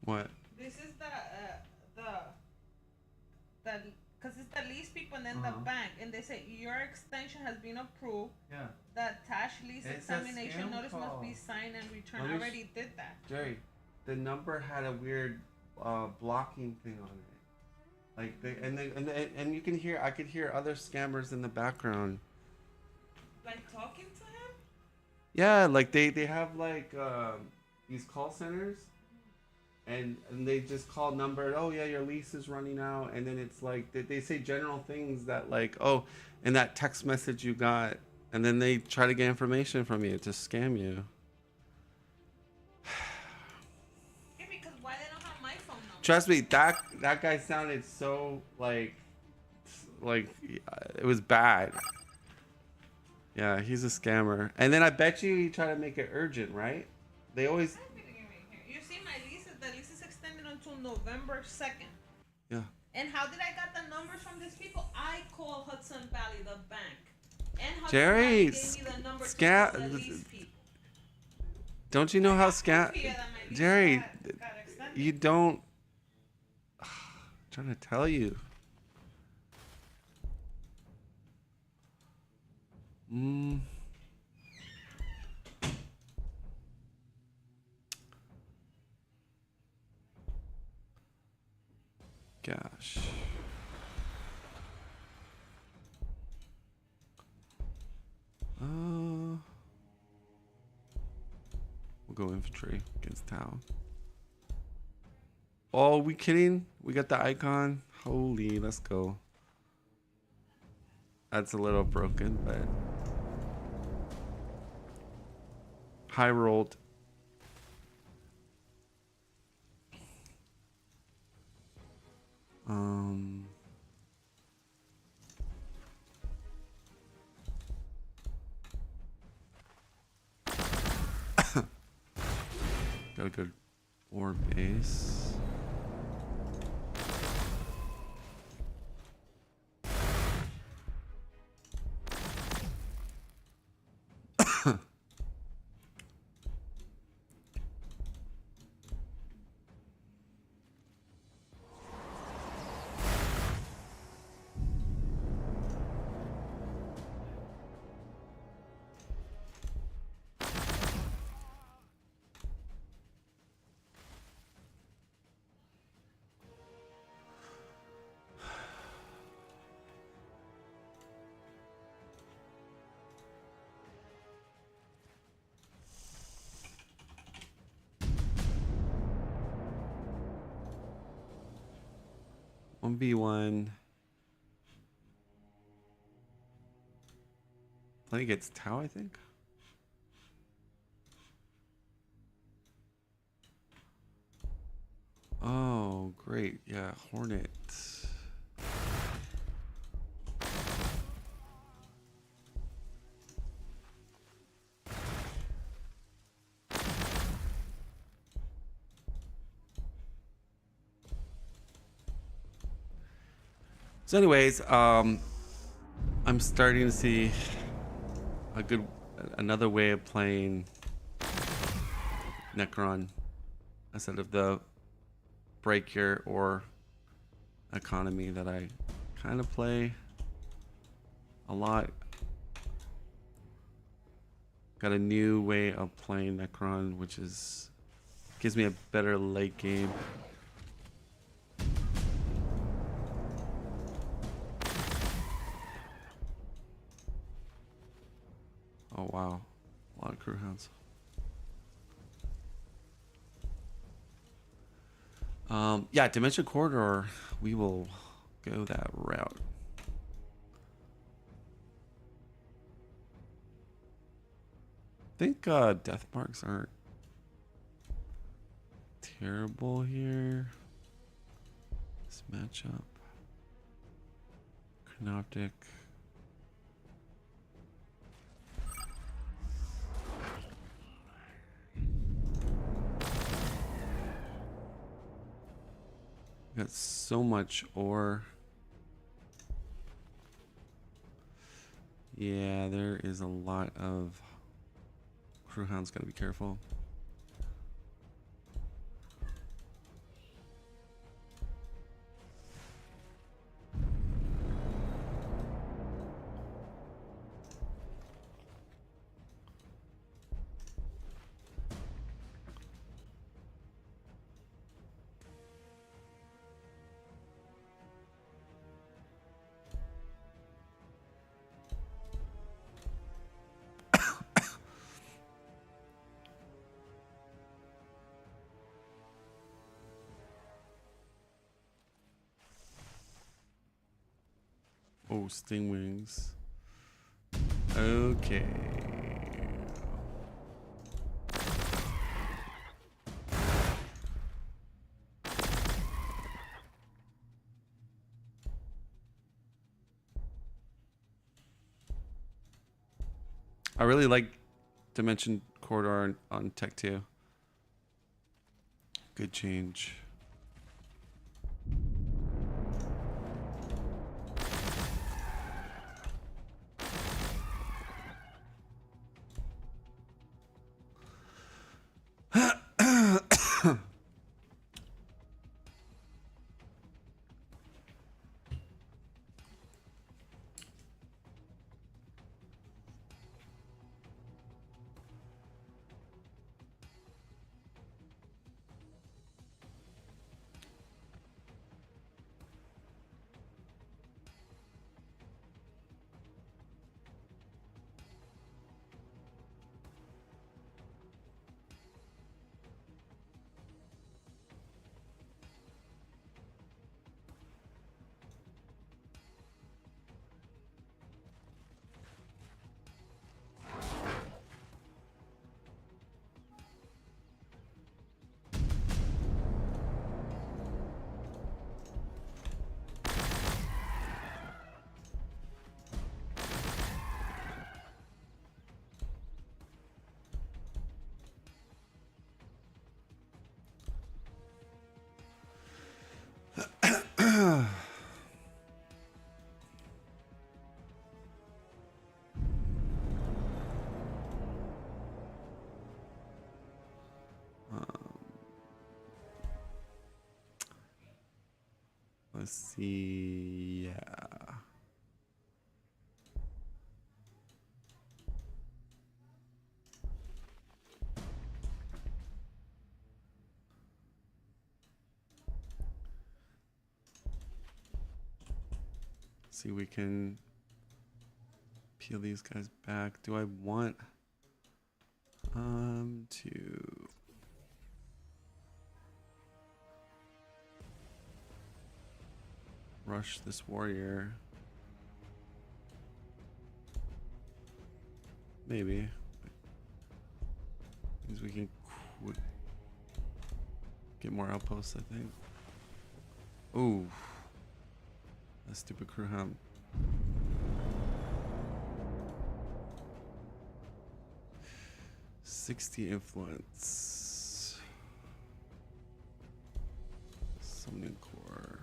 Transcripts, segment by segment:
What? This is the because it's the lease people and then the bank, and they say your extension has been approved. Yeah. The attached lease It's a examination scam notice must call. be signed and returned. Let I me already did that. Jerry, the number had a weird blocking thing on it. Like and you can hear I could hear other scammers in the background. Like talking to him. Yeah, like they have like these call centers, and they just call number. Oh yeah, your lease is running out, and then it's like they say general things that like oh, in that text message you got, and then they try to get information from you to scam you. Yeah, because why they don't have my phone number? Trust me, that guy sounded so like it was bad. Yeah, he's a scammer. And then I bet you he tried to make it urgent, right? They always. You see, the lease is extended until November 2nd. Yeah. And how did I get the numbers from these people? I called Hudson Valley, the bank, and Hudson Jerry, Valley gave me the number to the lease people. Don't you know how scam? Jerry, got you don't. I'm trying to tell you. Mm. Gosh. We'll go infantry against town. Oh, we kidding? We got the icon. Holy, let's go. That's a little broken, but high rolled. Got a good war base. One v one. I think it's Tau, I think. Oh, great. Yeah, Hornet. So anyways, I'm starting to see another way of playing Necron instead of the break your or economy that I kind of play a lot. Got a new way of playing Necron, which gives me a better late game. Oh wow, a lot of crew hounds. Yeah, Dimension Corridor, we will go that route. I think death marks aren't terrible here. This matchup. Canoptic. Got so much ore. Yeah, there is a lot of crew hounds. Gotta be careful. Oh, sting wings. Okay. I really like Dimension Corridor on Tech 2. Good change. Let's see. Yeah. See, we can peel these guys back. Do I want to rush this warrior? Maybe. Means we can get more outposts, I think. Ooh. That stupid crew hum. $60 influence. Summoning core.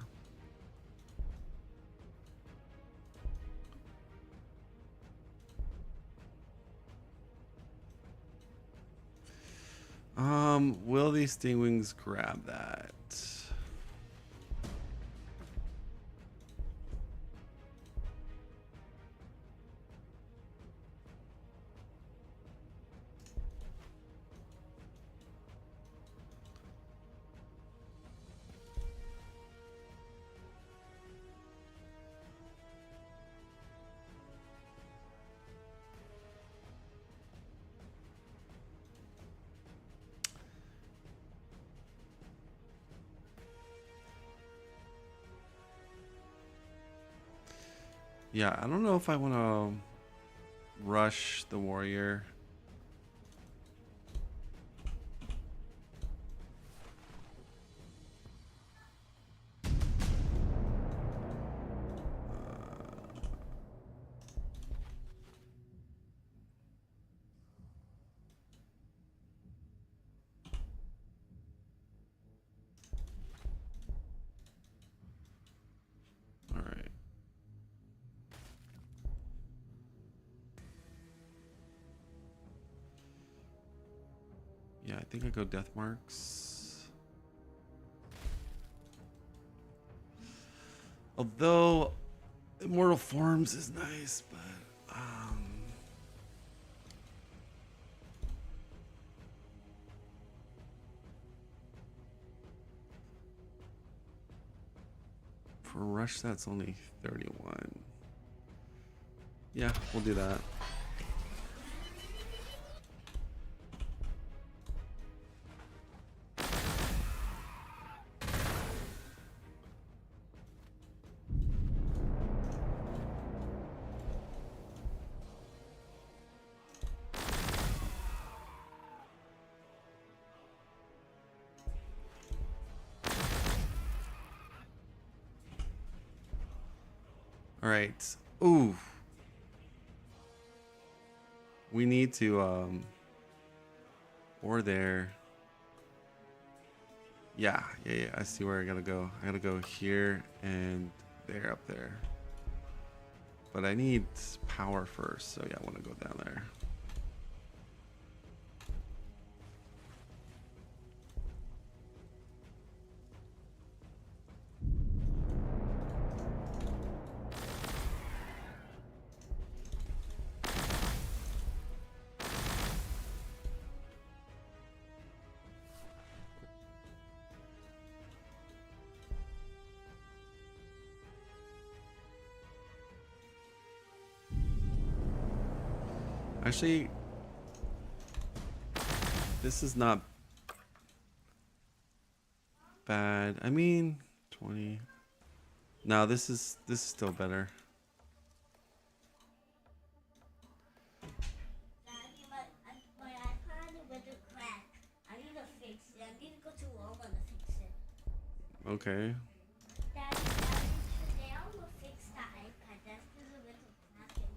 Will these stingwings grab that? Yeah, I don't know if I want to rush the warrior. All right. Yeah, I think I go death marks. Although immortal forms is nice, but for rush that's only 31. Yeah, we'll do that. All right. Ooh. We need to or there. Yeah. I see where I gotta go. I gotta go here and there up there. But I need power first, so yeah, I want to go down there. Actually, this is not bad. I mean, 20. No, this is still better. Daddy, my iPad went to crack. I need to fix it. I need to go to Walmart to fix it. Okay. Daddy, today I'm gonna fix the iPad. That's because it went to crack in it.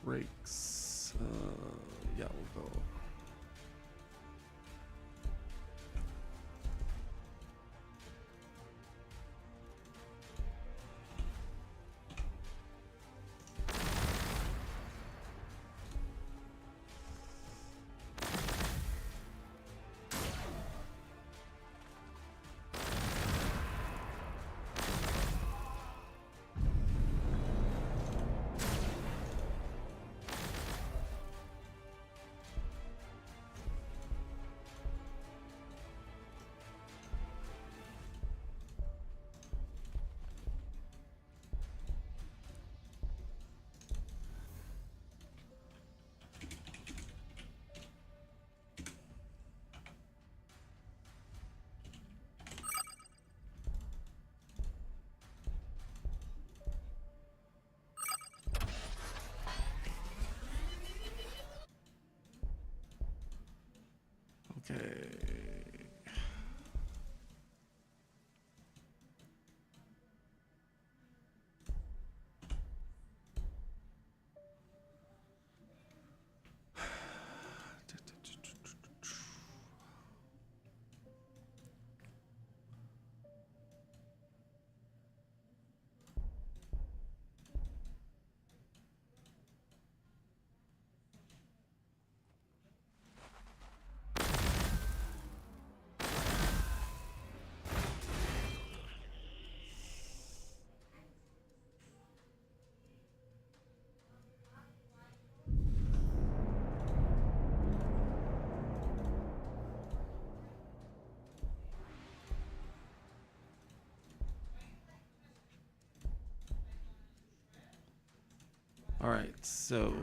brakes. Yeah, we'll go. Okay. All right, so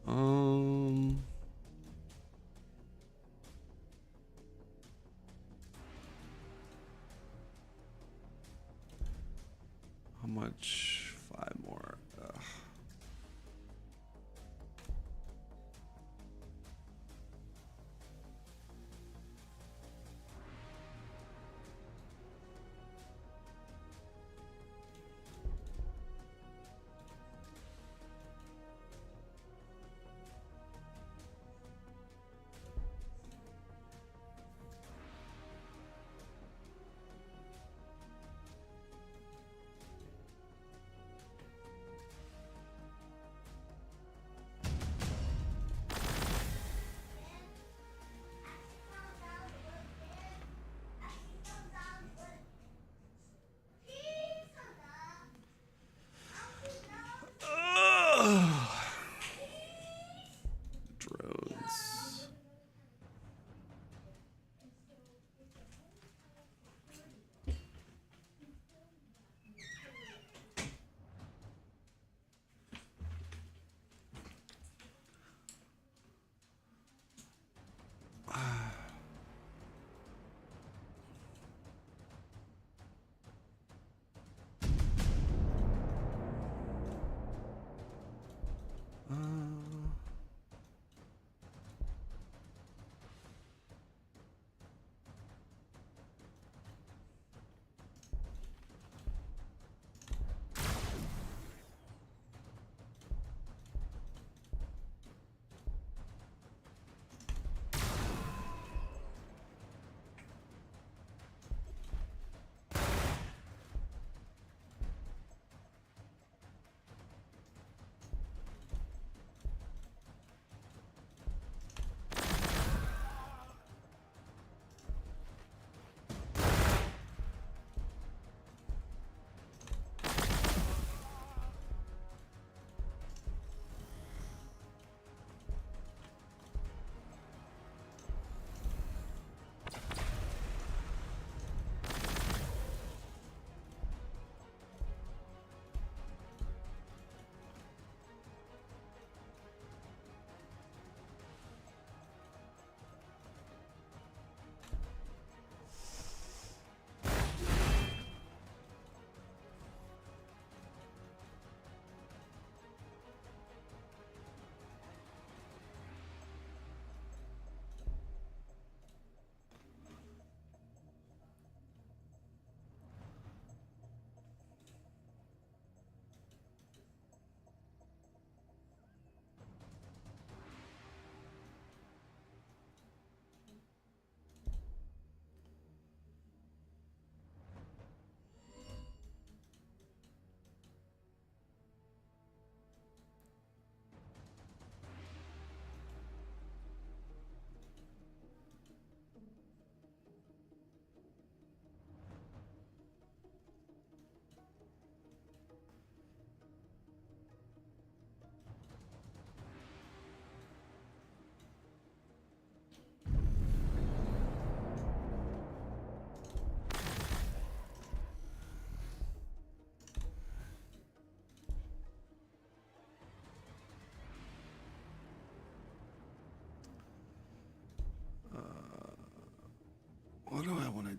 um how much? 5 more. Ugh.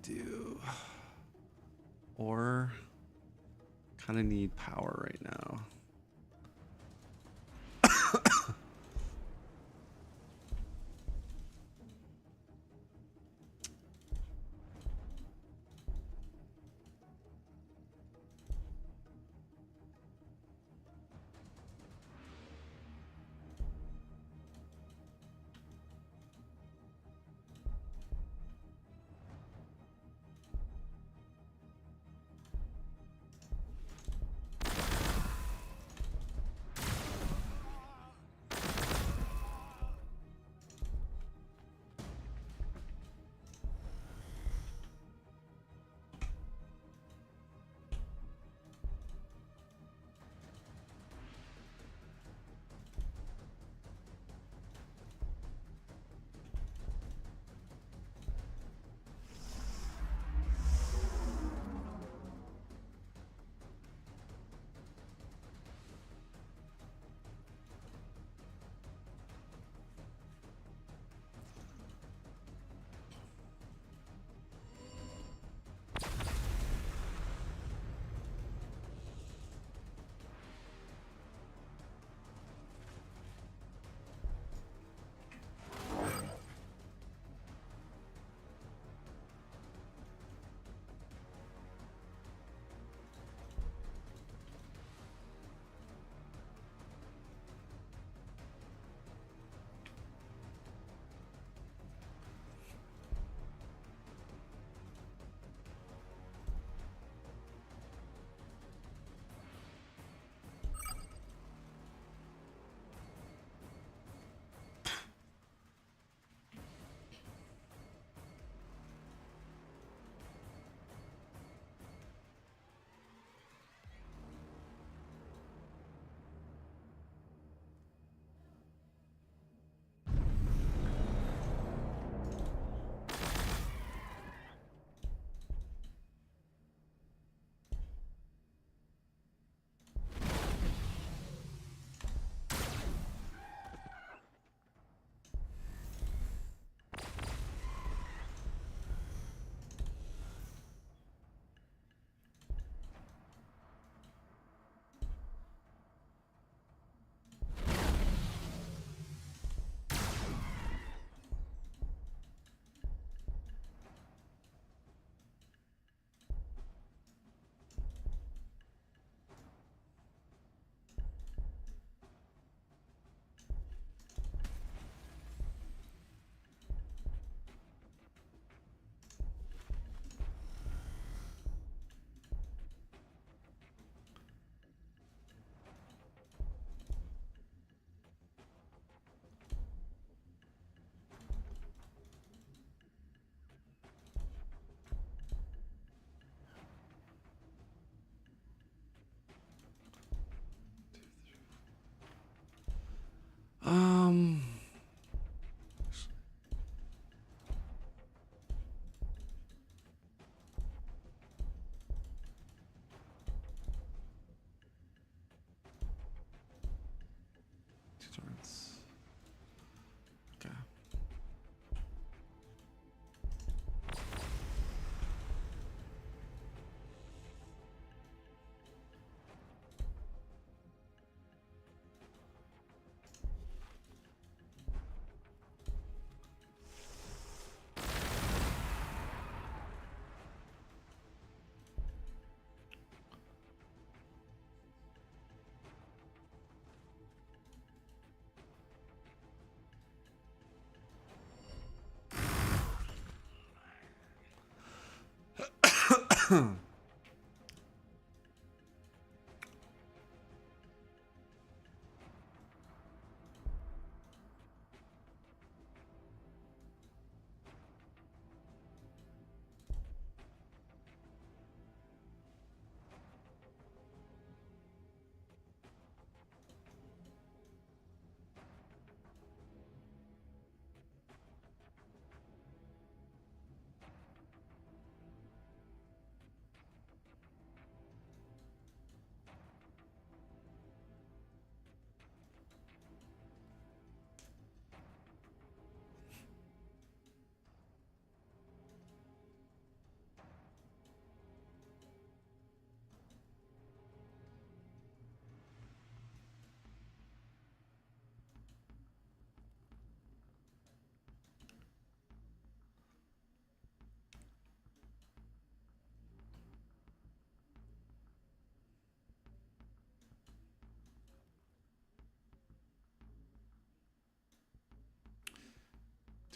do? Or kind of need power right now. Um, 2 turns. Okay.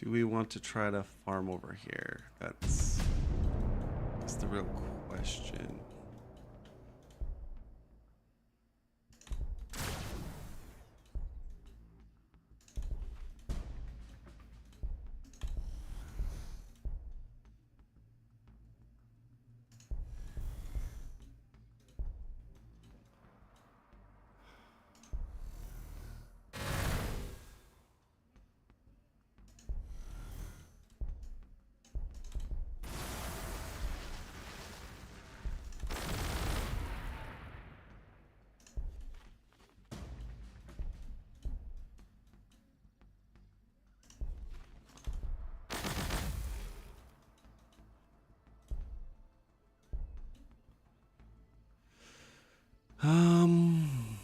Do we want to try to farm over here? That's the real question. Um,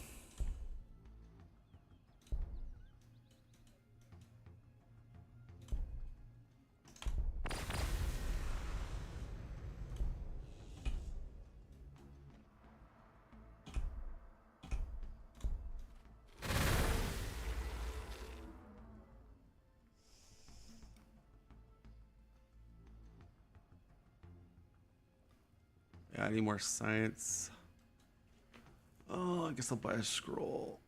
yeah, I need more science. Oh, I guess I'll buy a scroll.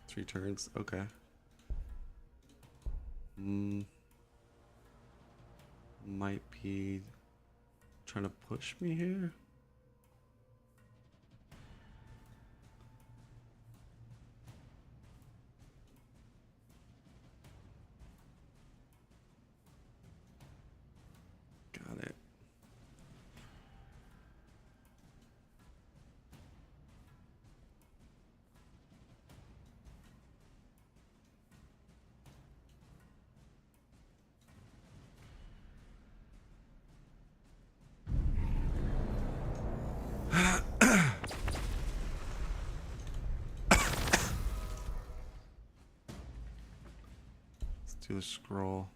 Three turns, okay. Might be trying to push me here. Got it. Let's do a scroll.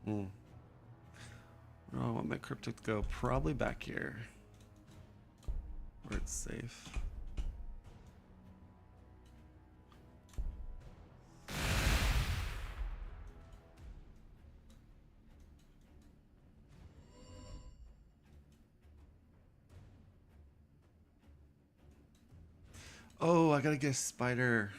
Hmm. Where do I want my cryptic to go? Probably back here. Where it's safe. Oh, I gotta get a spider.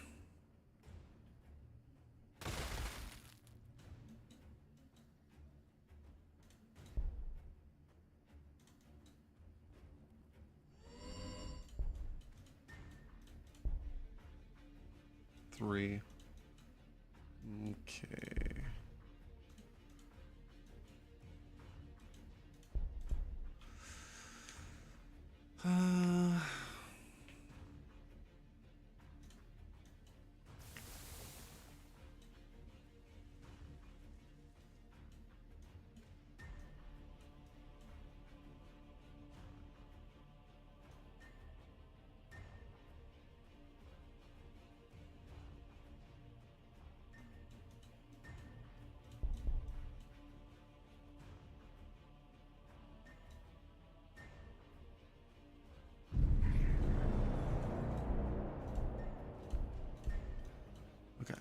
Three. Okay. Okay.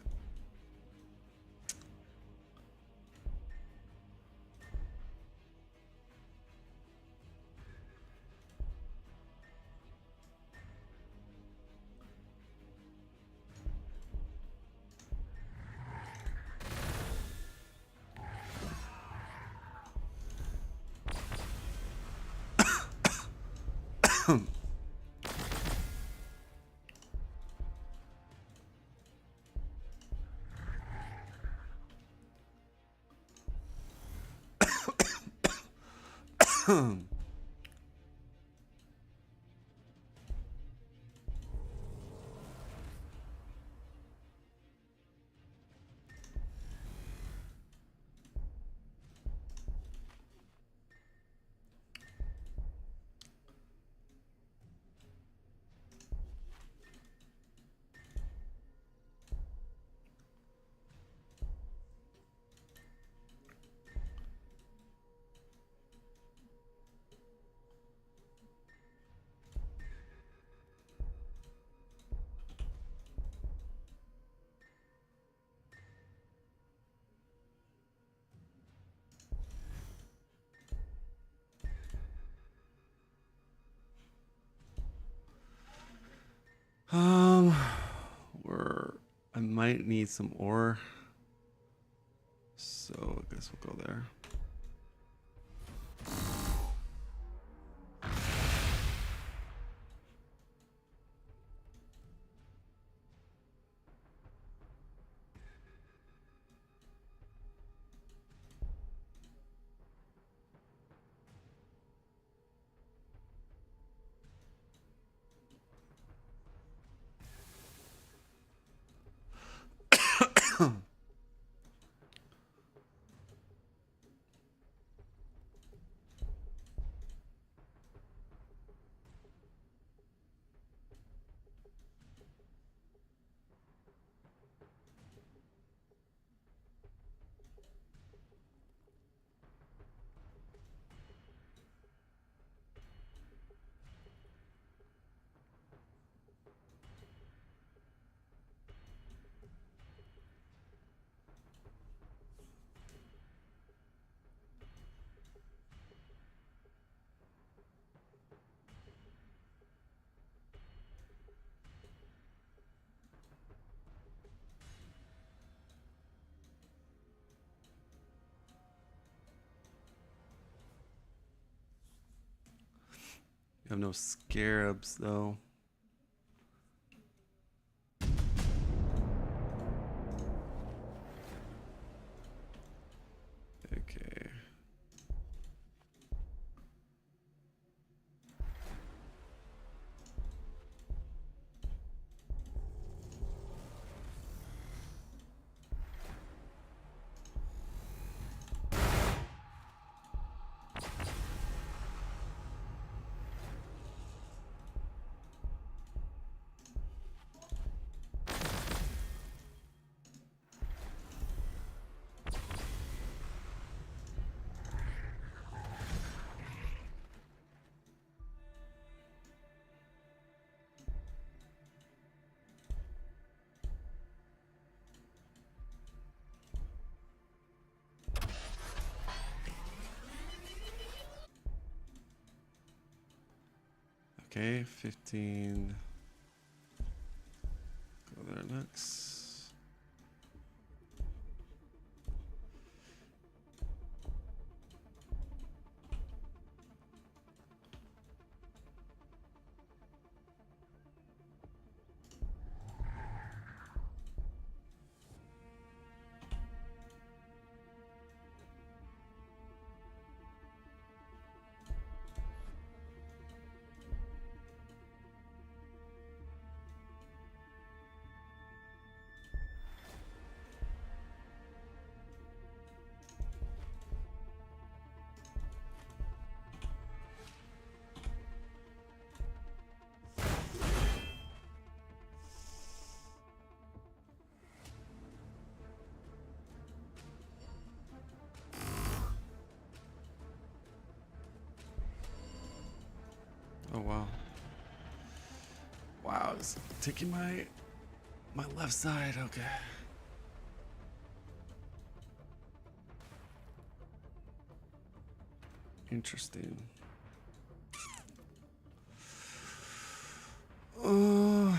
Um, where I might need some ore, so I guess we'll go there. You have no scarabs though. Okay. Okay, 15. Go there next. Oh wow. Wow, it's taking my left side, okay. Interesting. Uh,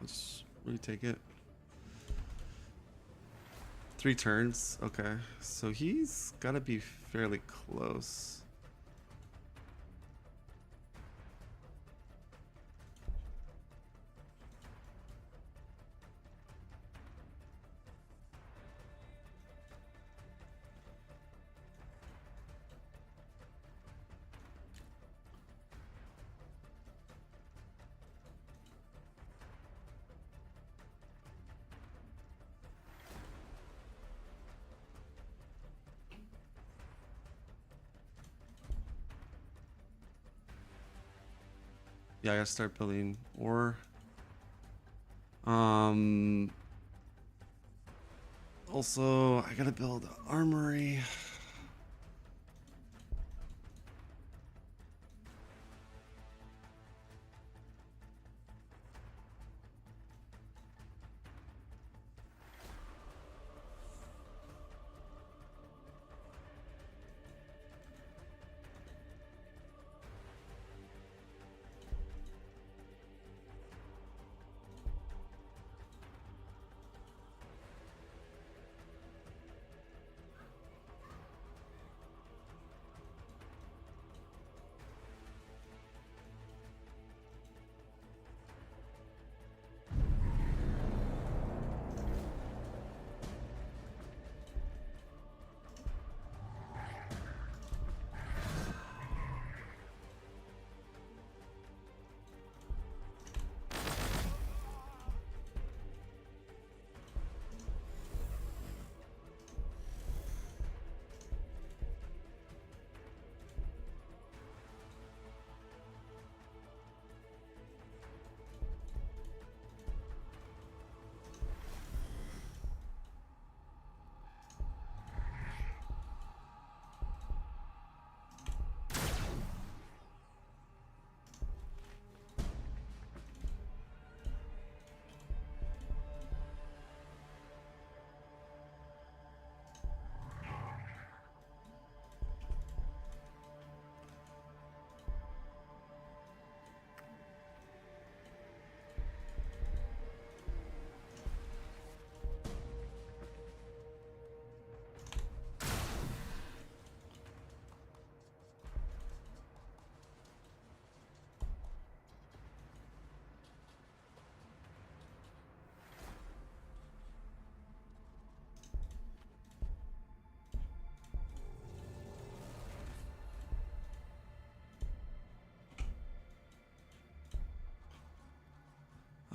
let's retake it. 3 turns. Okay, so he's got to be fairly close. Yeah, I gotta start building. Or also I gotta build an armory.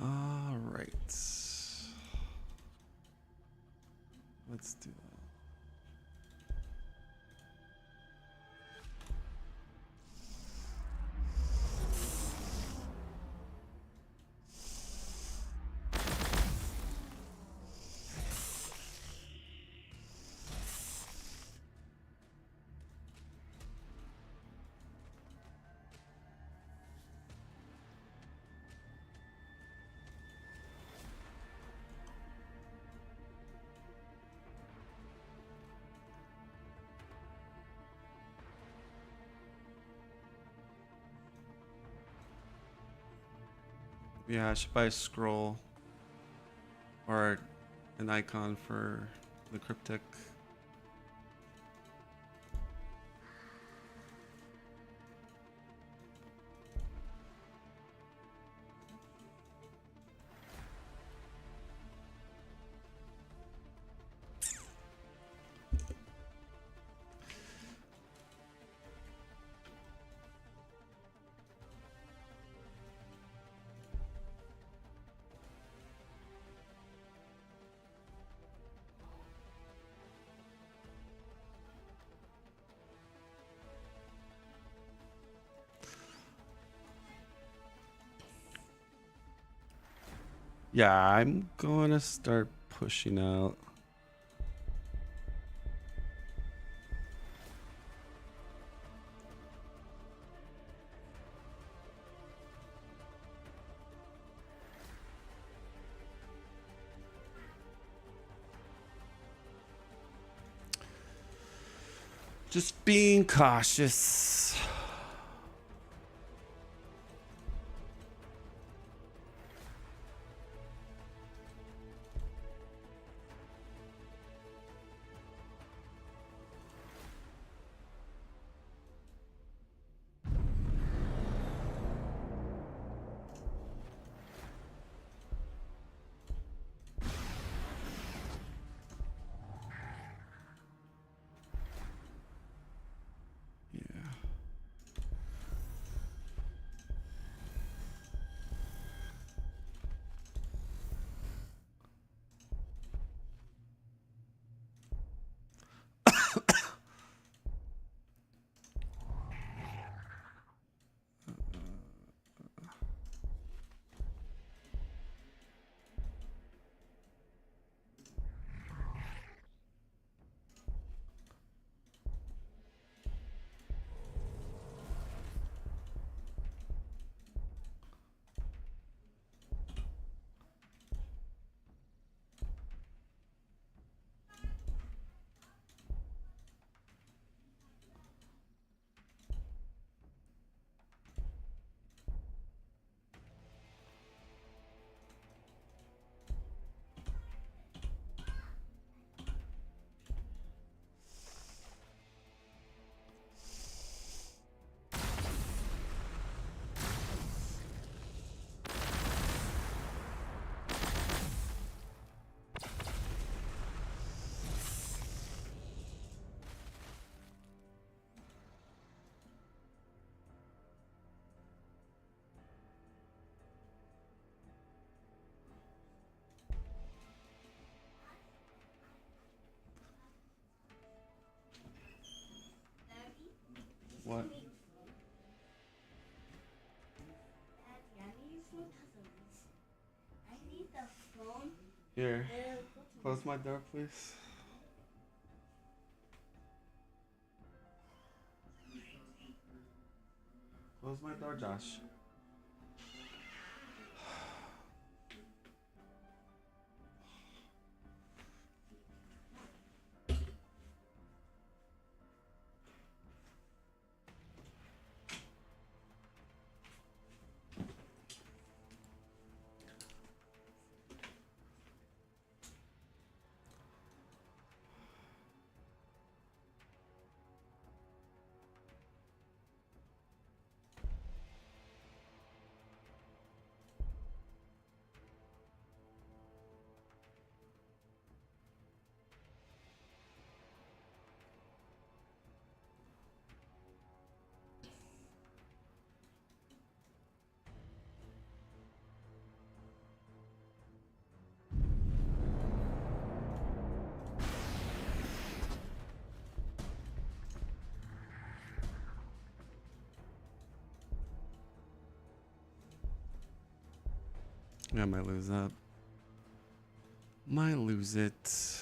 All right. Let's do that. Yeah, I should buy a scroll or an icon for the cryptic. Yeah, I'm going to start pushing out. Just being cautious. What? I need the phone. Here. Close my door, please. Close my door, Josh. I might lose that. Might lose it.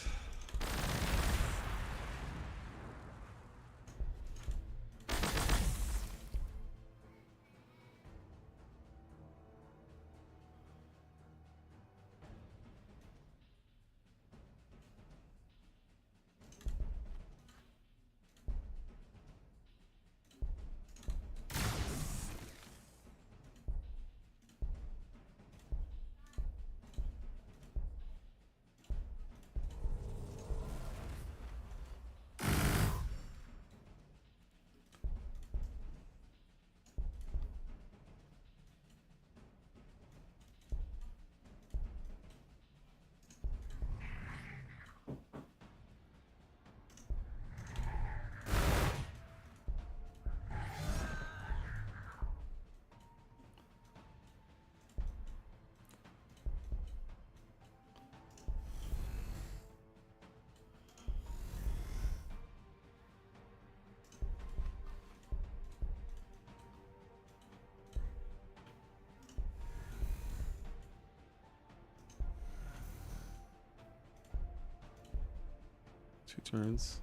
2 turns.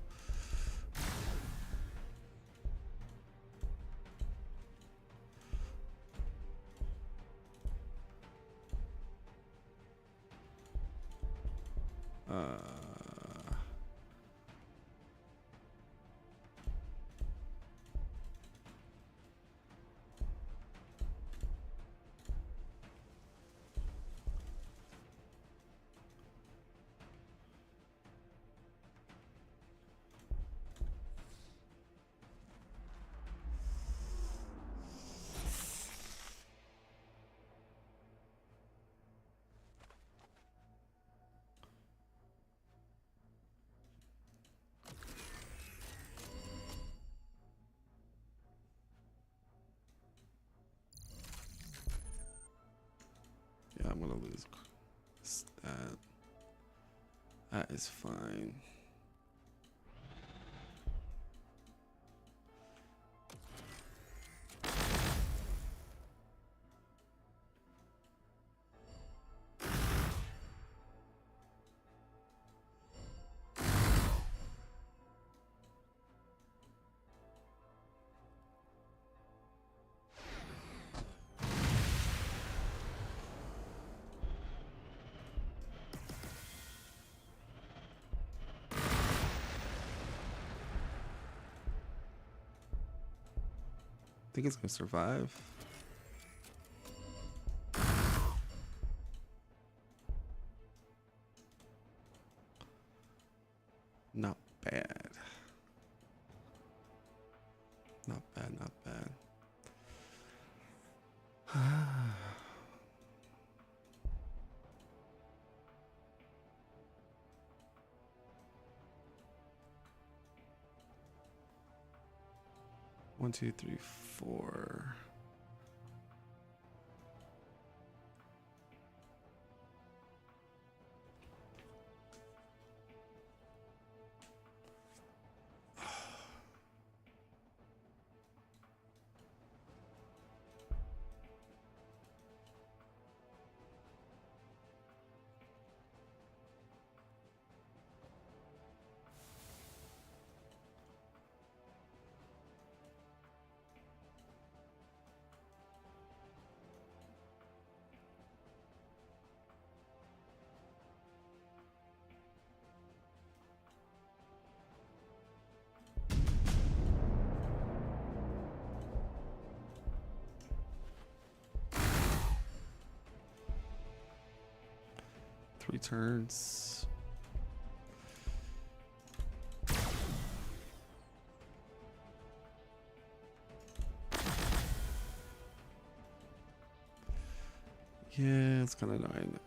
Yeah, I'm gonna lose that. That is fine. I think it's gonna survive. Not bad. Not bad, not bad. 1, 2, 3, 4. Three turns. Yeah, it's kind of annoying.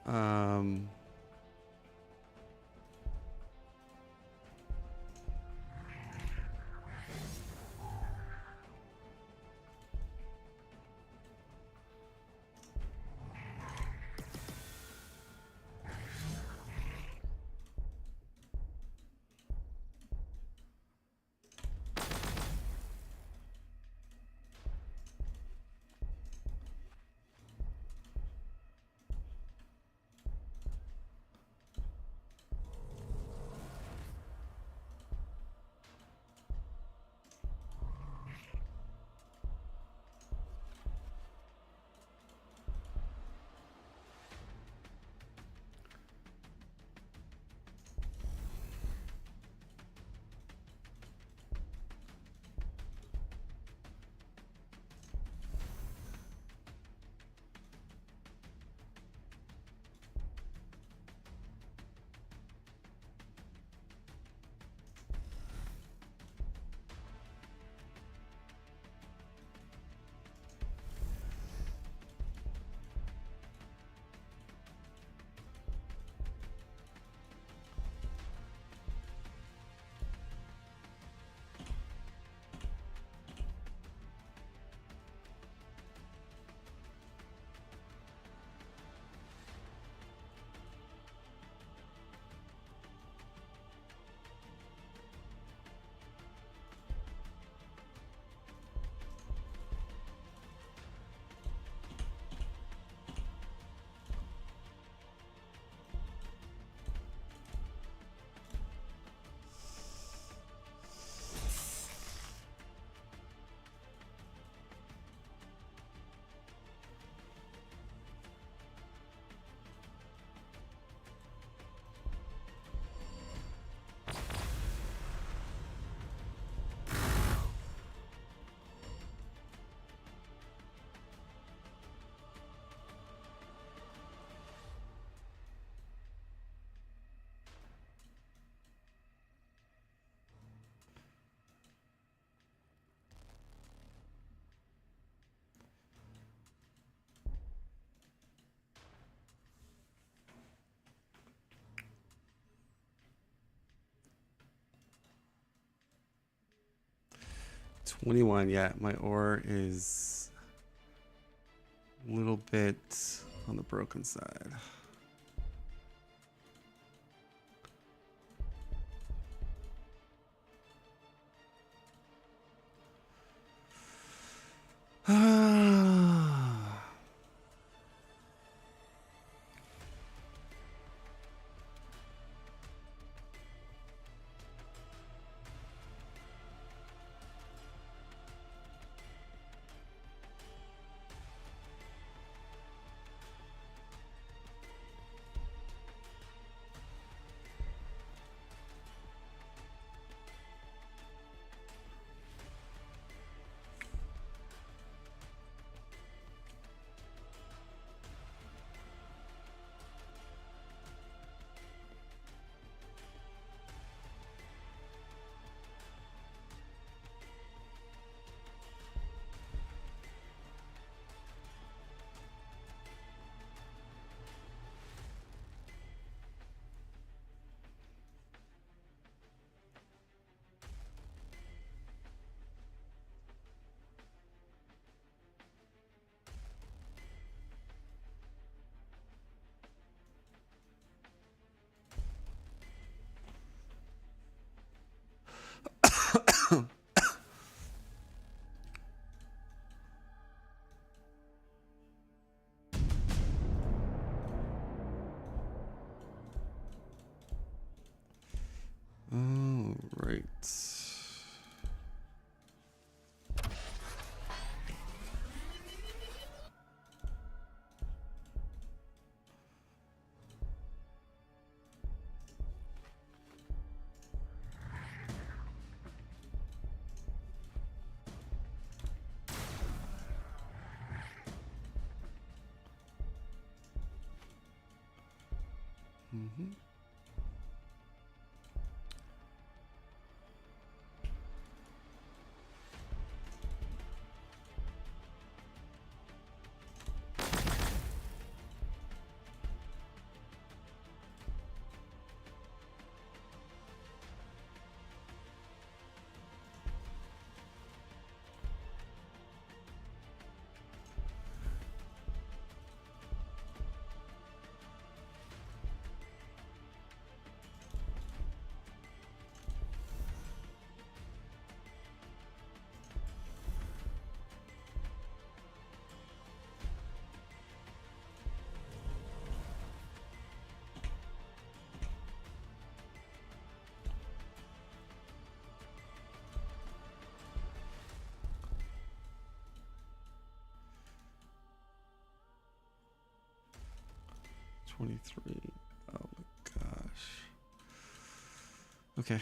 21, yeah. My ore is a little bit on the broken side. All right. Mm-hmm. $23. Oh my gosh. Okay.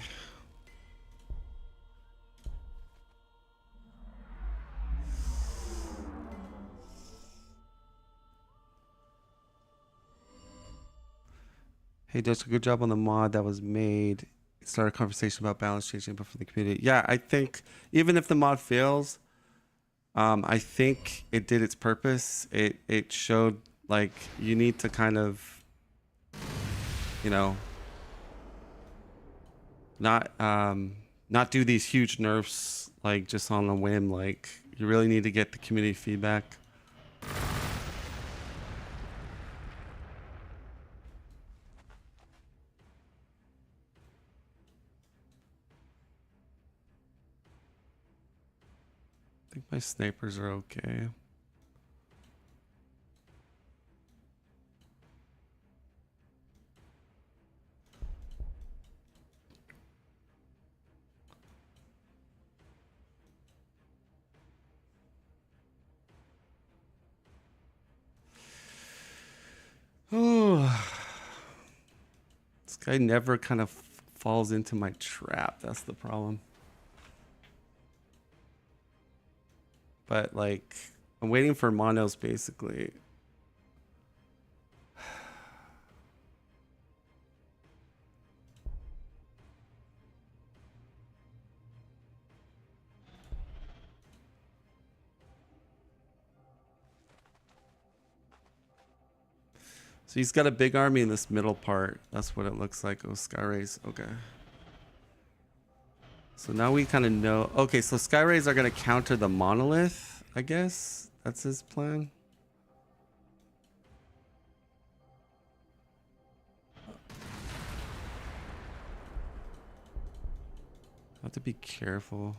Hey, Dutch, good job on the mod that was made. Start a conversation about balance changing input for the community. Yeah, I think even if the mod fails, I think it did its purpose. It showed like you need to kind of, you know, not do these huge nerfs like just on a whim. Like you really need to get the community feedback. I think my snipers are okay. Oh, this guy never kind of falls into my trap. That's the problem. But like, I'm waiting for monos basically. So he's got a big army in this middle part. That's what it looks like. Oh, Sky Rays. Okay. So now we kind of know. Okay, so Sky Rays are going to counter the monolith, I guess. That's his plan. I have to be careful.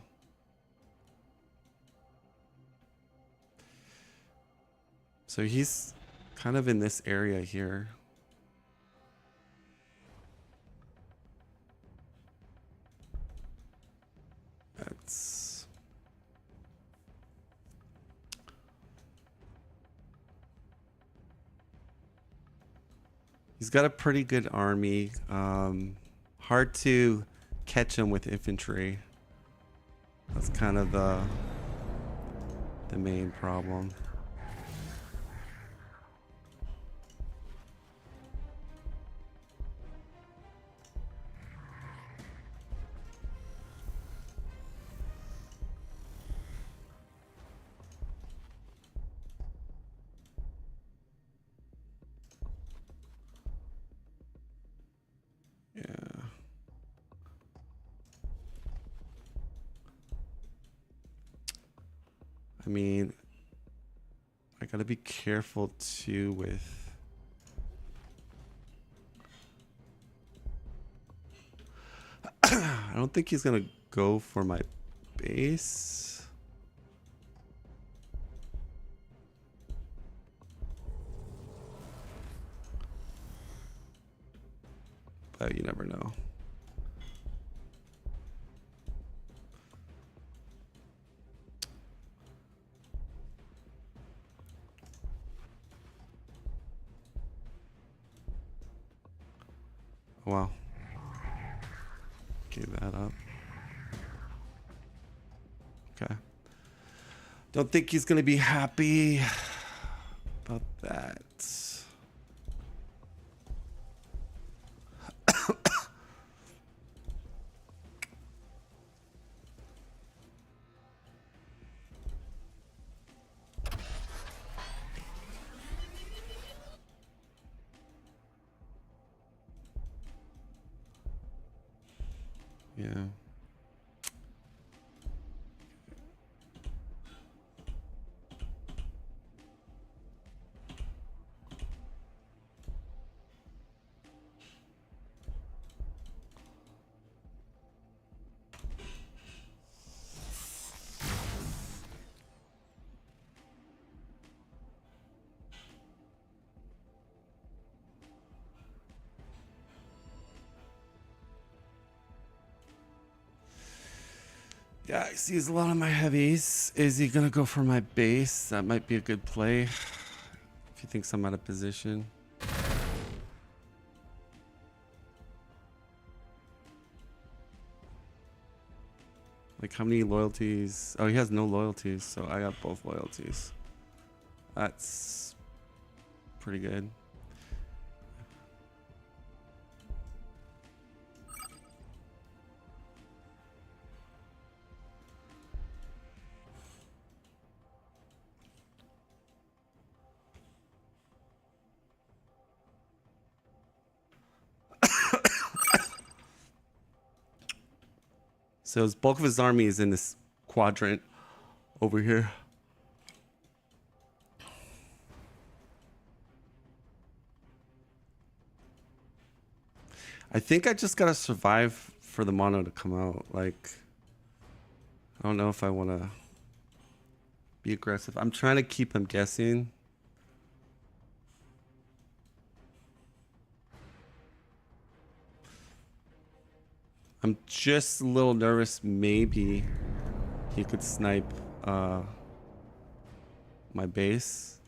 So he's kind of in this area here. That's... He's got a pretty good army. Hard to catch him with infantry. That's kind of the main problem. I mean, I gotta be careful too with... I don't think he's gonna go for my base. But you never know. Wow. Gave that up. Okay. Don't think he's gonna be happy about that. Yeah. Yeah, he sees a lot of my heavies. Is he gonna go for my base? That might be a good play. If he thinks I'm out of position. Like, how many loyalties? Oh, he has no loyalties, so I got both loyalties. That's pretty good. So his bulk of his army is in this quadrant over here. I think I just gotta survive for the mono to come out. Like, I don't know if I want to be aggressive. I'm trying to keep him guessing. I'm just a little nervous. Maybe he could snipe my base.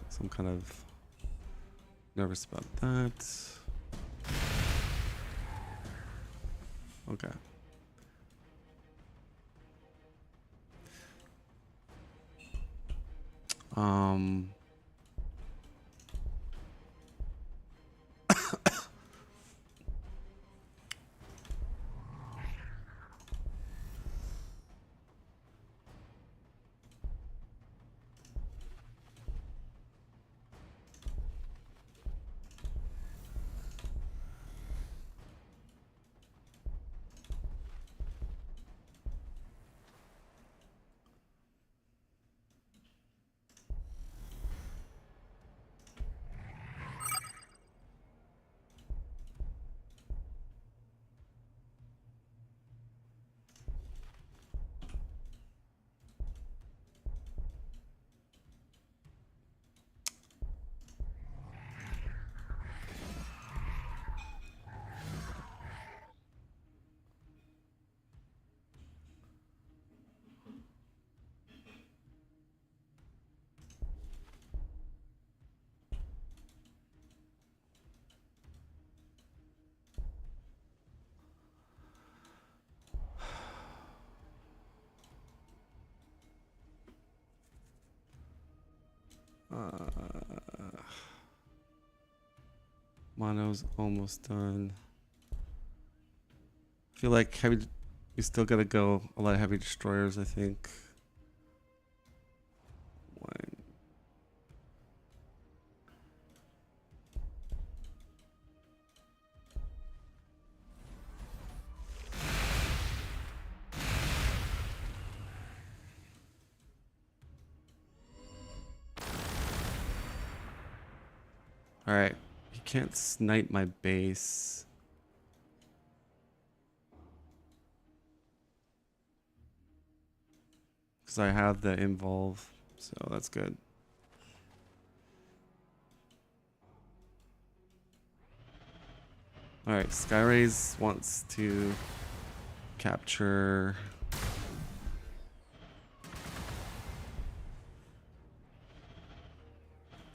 So I'm kind of nervous about that. Okay. Mono's almost done. I feel like we still gotta go a lot of heavy destroyers, I think. One. Alright. He can't snipe my base. Because I have the involve. So that's good. Alright, Skyrays wants to capture.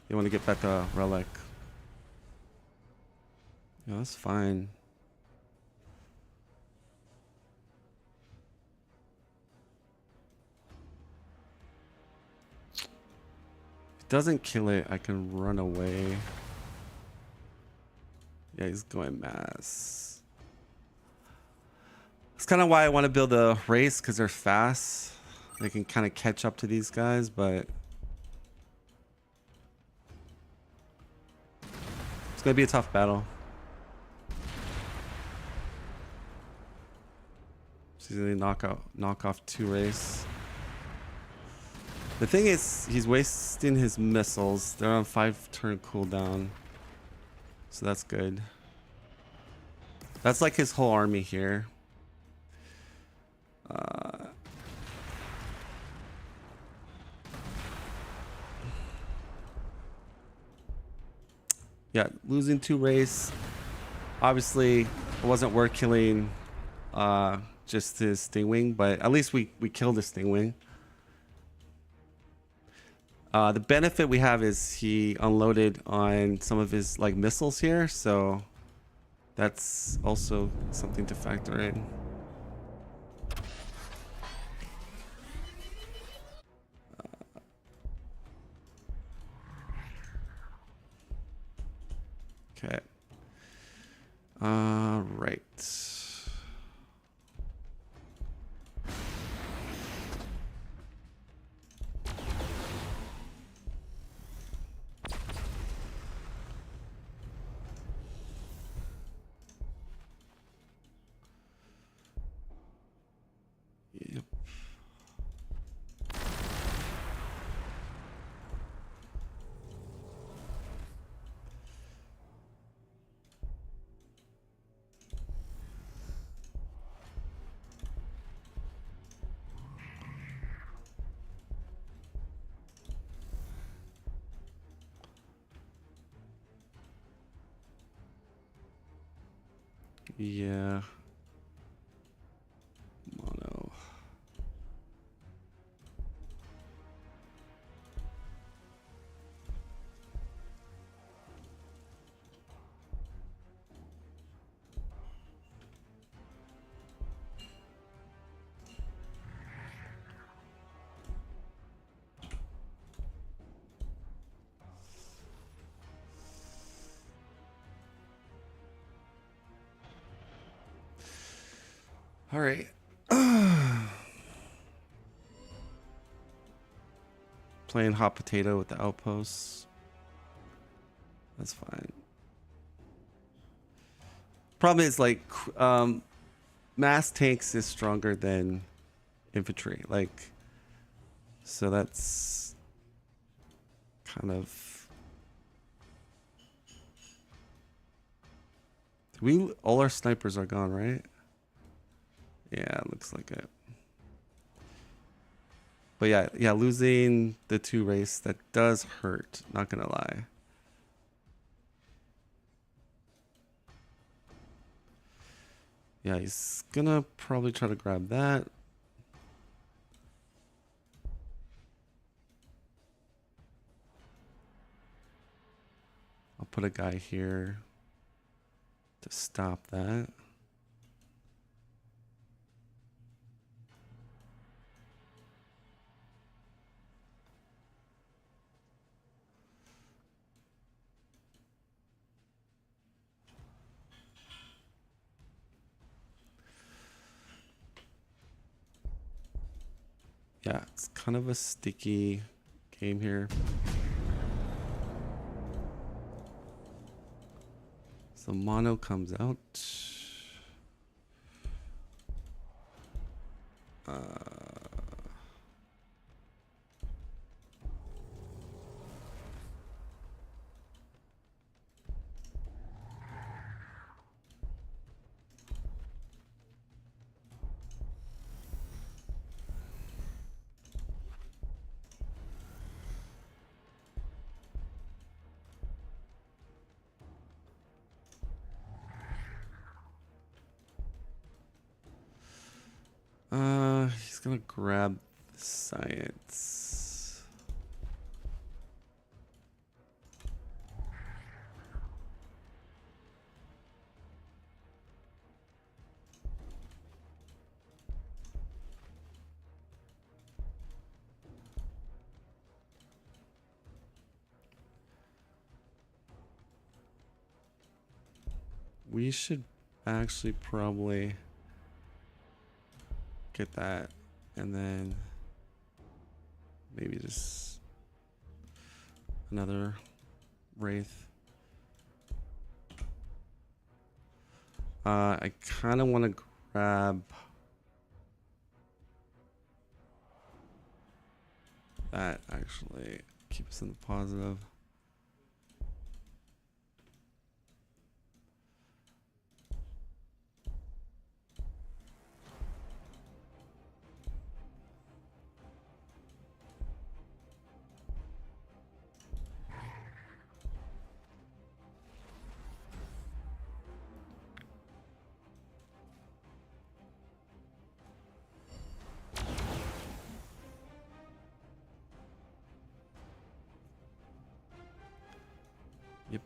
You want to get back a relic. Yeah, that's fine. If it doesn't kill it, I can run away. Yeah, he's going mass. That's kind of why I want to build a race, because they're fast. They can kind of catch up to these guys, but it's going to be a tough battle. So he's going to knock off 2 race. The thing is, he's wasting his missiles. They're on 5-turn cooldown. So that's good. That's like his whole army here. Yeah, losing 2 race. Obviously, it wasn't worth killing just his Stingwing, but at least we killed his Stingwing. The benefit we have is he unloaded on some of his like missiles here, so that's also something to factor in. Okay. Right. Yep. Yeah. Mono. All right. Playing hot potato with the outposts. That's fine. Problem is, like, mass tanks is stronger than infantry. Like, so that's kind of. All our snipers are gone, right? Yeah, it looks like it. But yeah, losing the 2 race, that does hurt, not gonna lie. Yeah, he's gonna probably try to grab that. I'll put a guy here to stop that. Yeah, it's kind of a sticky game here. So mono comes out. He's gonna grab the science. We should actually probably get that and then maybe just another wraith. I kind of want to grab that, actually keep us in the positive. Yep.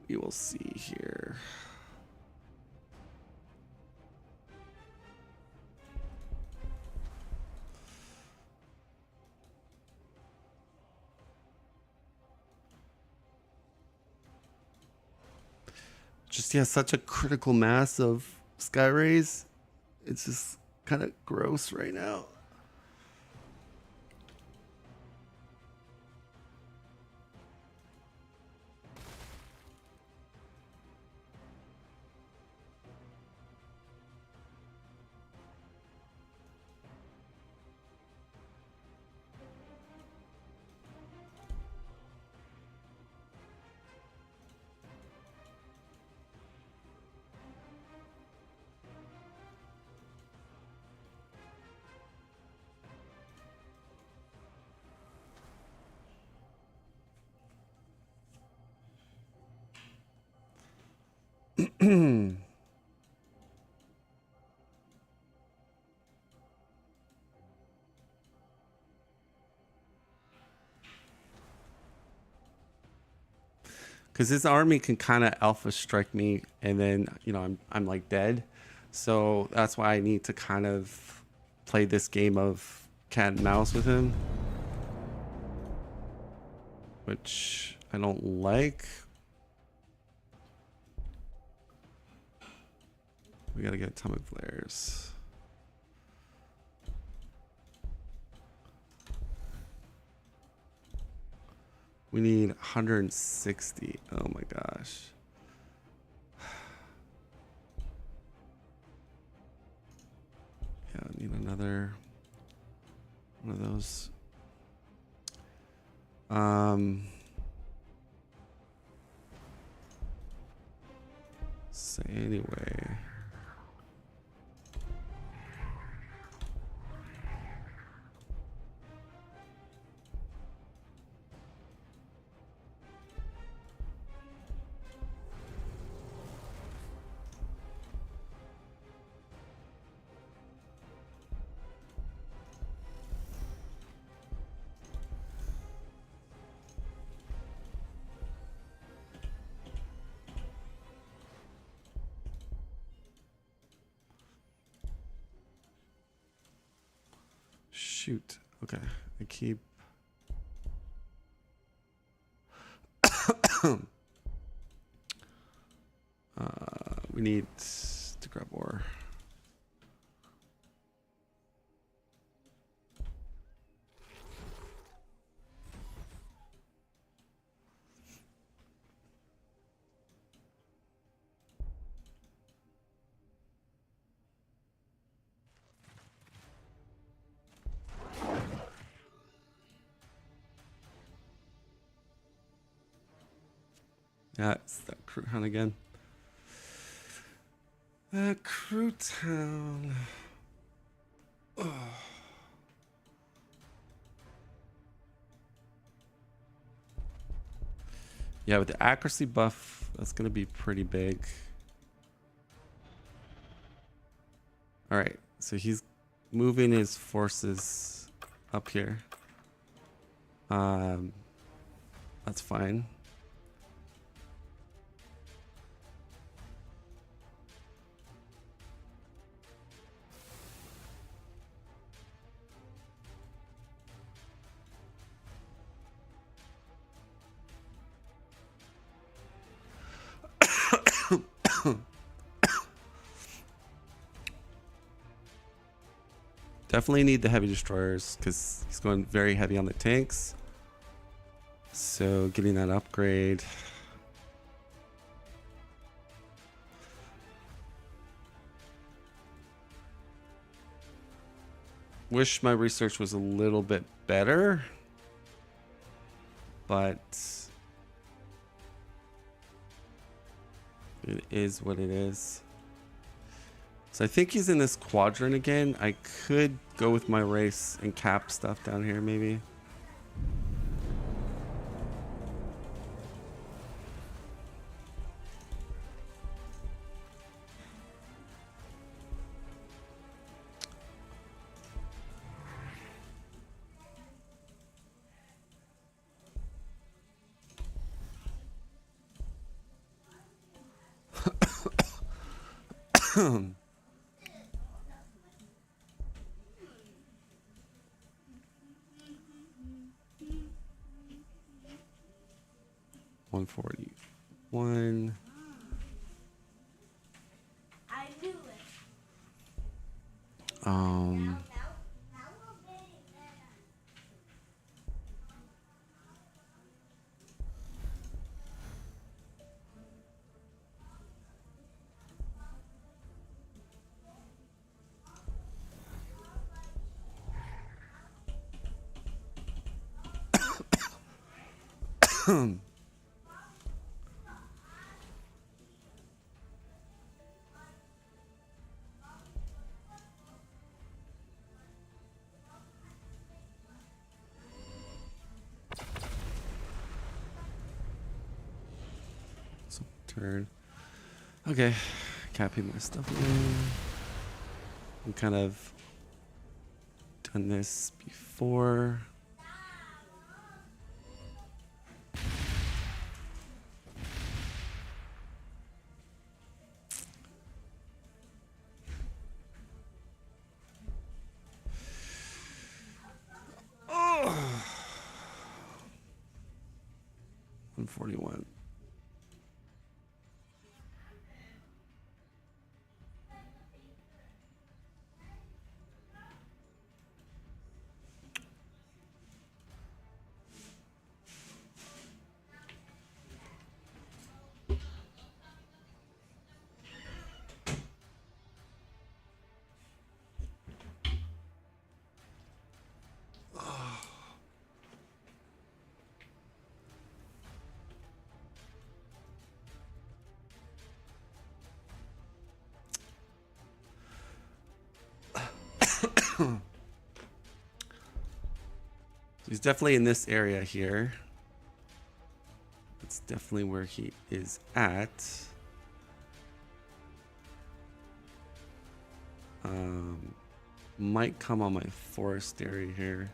We will see here. Just, yeah, such a critical mass of sky rays. It's just kind of gross right now. Because his army can kind of alpha strike me, and then I'm like dead. So that's why I need to kind of play this game of cat and mouse with him, which I don't like. We gotta get atomic flares. We need 160. Oh my gosh. Yeah, I need another one of those. So anyway. Shoot. Okay. I keep. We need to grab ore. Yeah, it's that crew hunt again. Crew town. Oh. Yeah, with the accuracy buff, that's going to be pretty big. All right, so he's moving his forces up here. That's fine. Definitely need the heavy destroyers because he's going very heavy on the tanks. So getting that upgrade. Wish my research was a little bit better, but it is what it is. So I think he's in this quadrant again. I could go with my race and cap stuff down here maybe. $141. I knew it. Turn. Okay, capping my stuff in. I've kind of done this before. Oh. 141. He's definitely in this area here. That's definitely where he is at. Might come on my forest area here.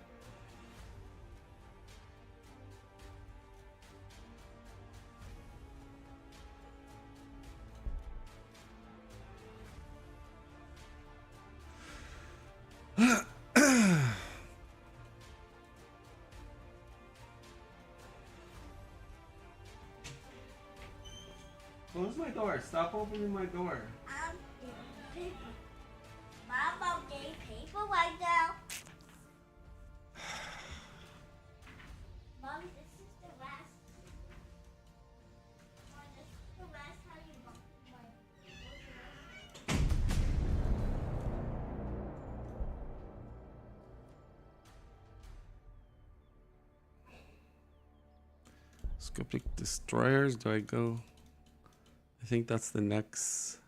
Close my door. Stop opening my door. I'm getting paper. Mom, I'm getting paper right now. Mommy, this is the last. Mom, this is the last time you bump my. Scopic destroyers. Do I go? I think that's the next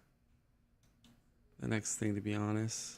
thing, to be honest.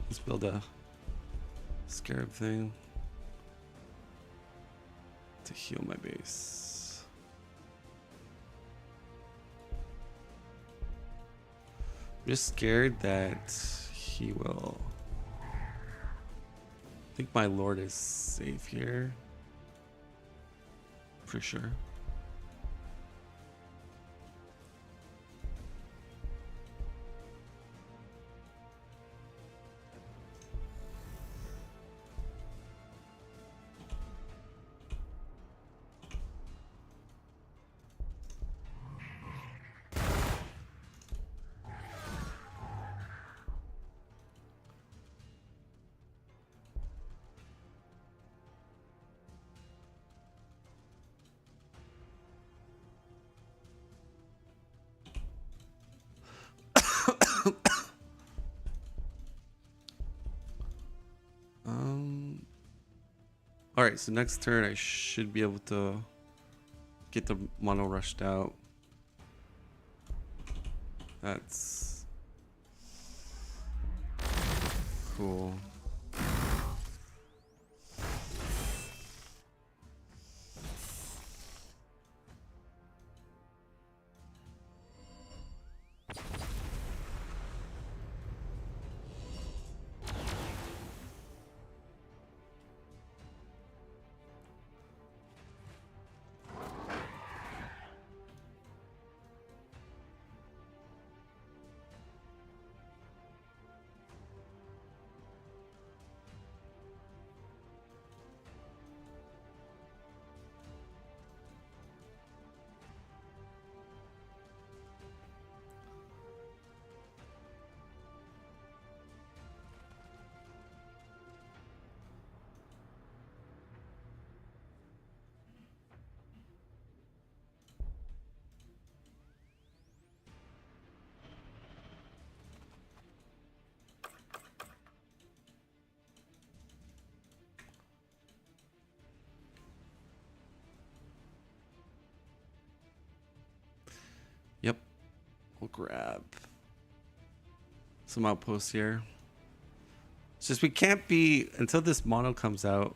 Let's build a scarab thing to heal my base. I'm just scared that he will. I think my lord is safe here. For sure. All right, so next turn I should be able to get the mono rushed out. That's cool. Yep. We'll grab some outposts here. It's just we can't be, until this mono comes out,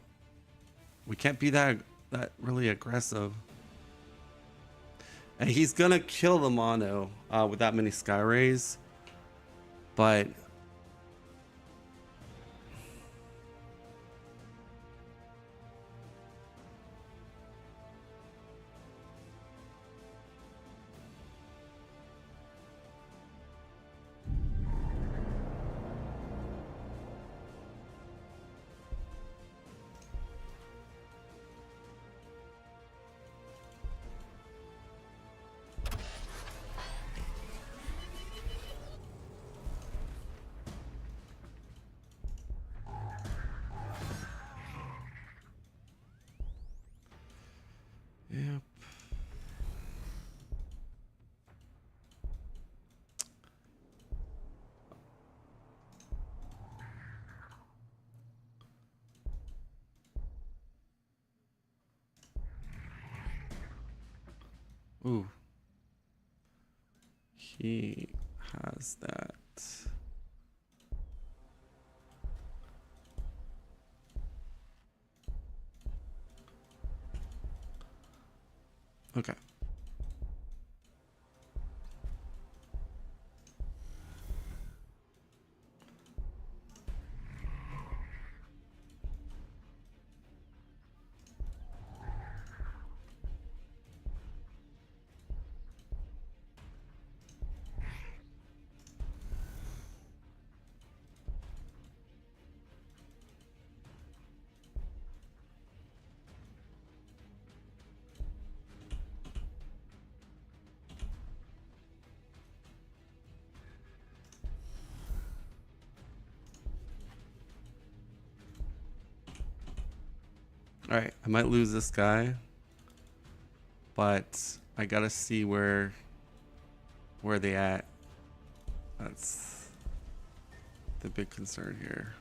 we can't be that really aggressive. And he's gonna kill the mono with that many sky rays. But yep. Ooh. He has that. Okay. All right, I might lose this guy, but I gotta see where they at. That's the big concern here.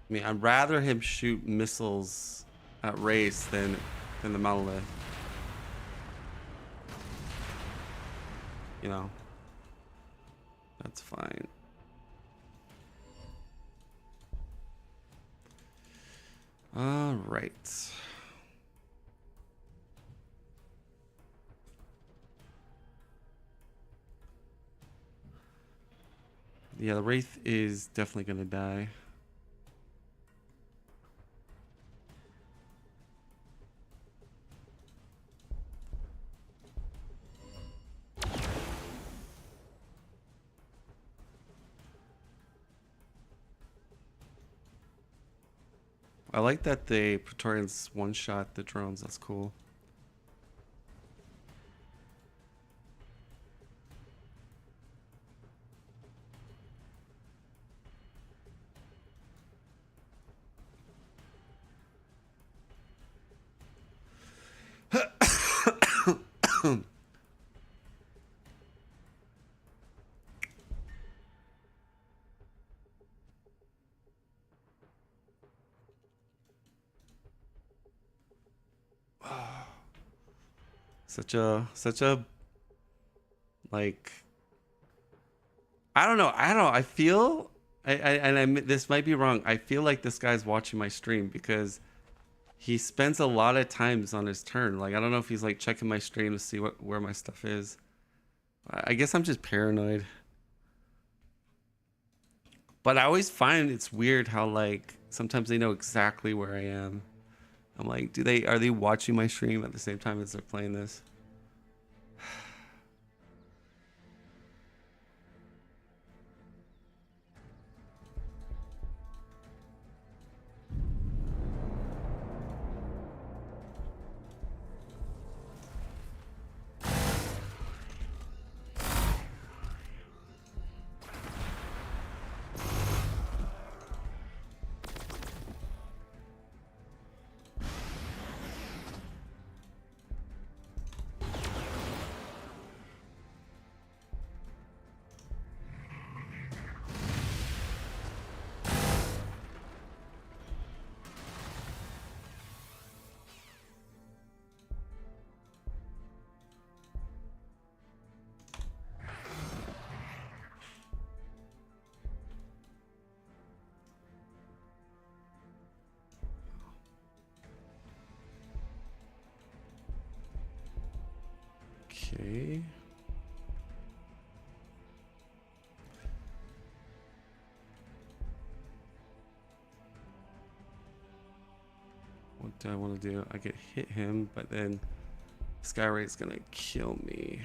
I mean, I'd rather him shoot missiles at race than the monolith. You know, that's fine. All right. Yeah, the Wraith is definitely gonna die. I like that the Praetorians one-shot the drones. That's cool. Such a like I don't know. I feel this might be wrong. I feel like this guy's watching my stream because he spends a lot of times on his turn. Like I don't know if he's like checking my stream to see where my stuff is. I guess I'm just paranoid. But I always find it's weird how like sometimes they know exactly where I am. I'm like, are they watching my stream at the same time as they're playing this? Okay. What do I want to do? I could hit him, but then Skyrate's gonna kill me.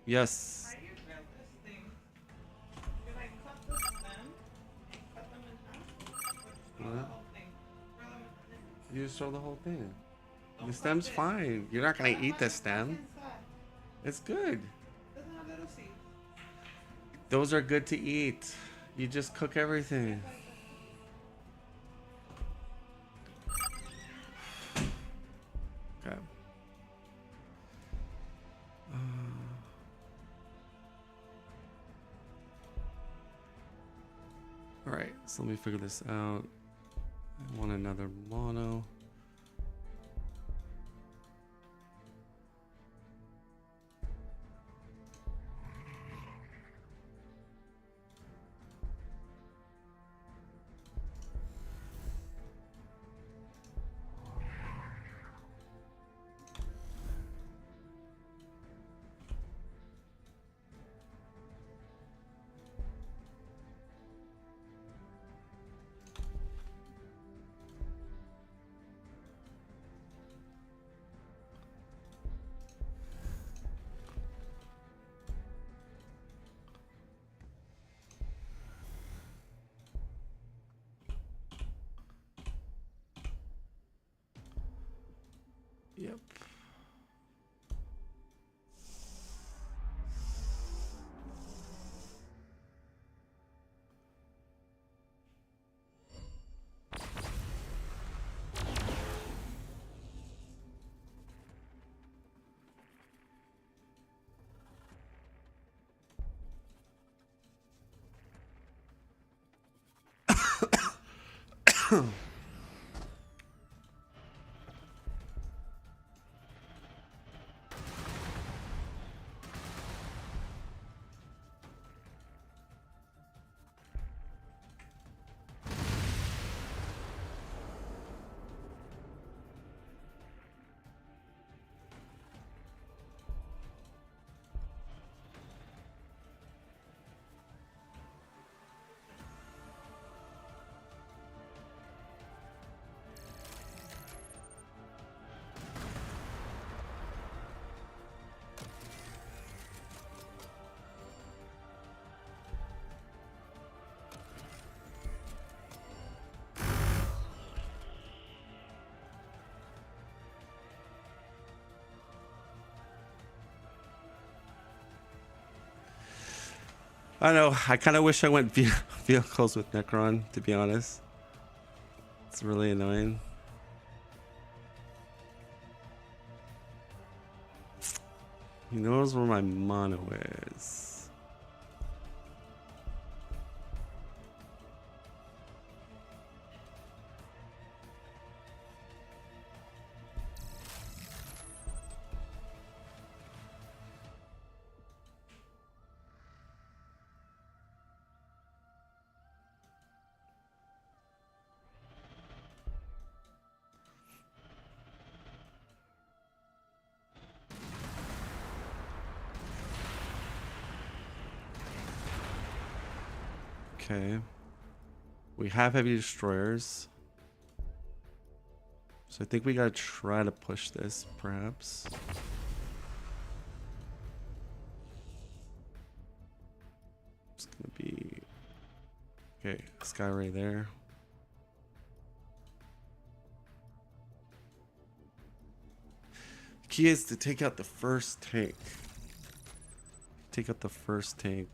Yes. How do you build this thing? Should I cut the stem and cut them in half? Or just throw the What? whole thing? Throw them in You just throw the whole thing. Don't The cut stem's this. fine. You're not gonna What eat the about stem. what's inside? It's good. Doesn't have little seeds. Those are good to eat. You just cook everything. Okay. All right, so let me figure this out. I want another mono. Yep. I know. I kind of wish I went vehicles with Necron, to be honest. It's really annoying. He knows where my mono is. Okay. We have heavy destroyers. So I think we gotta try to push this, perhaps. It's gonna be... Okay, this guy right there. The key is to take out the first tank. Take out the first tank.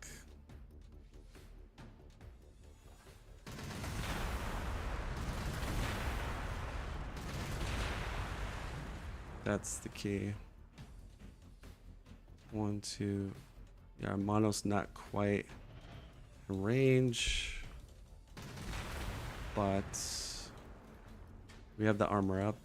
That's the key. 1, 2. Yeah, our mono's not quite in range, but we have the armor up.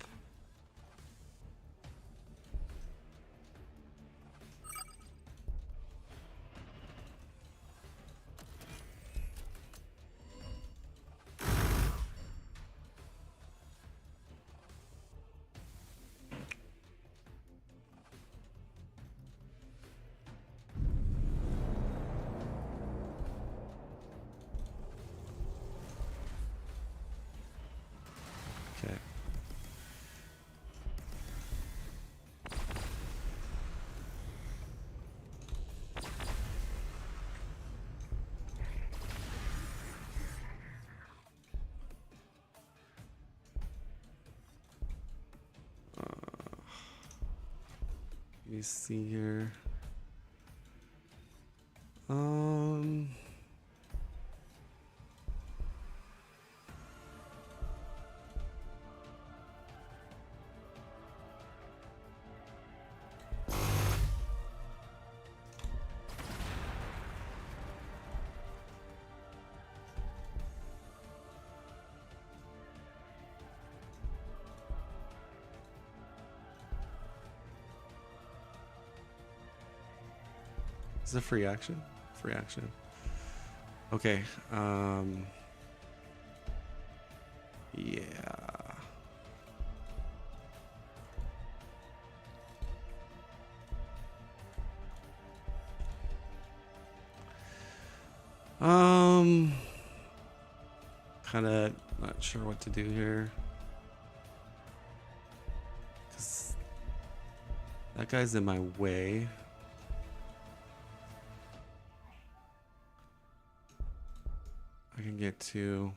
Okay. Let me see here. Um. Is it free action? Free action. Okay. Yeah. Kind of not sure what to do here. 'Cause that guy's in my way. I can get to.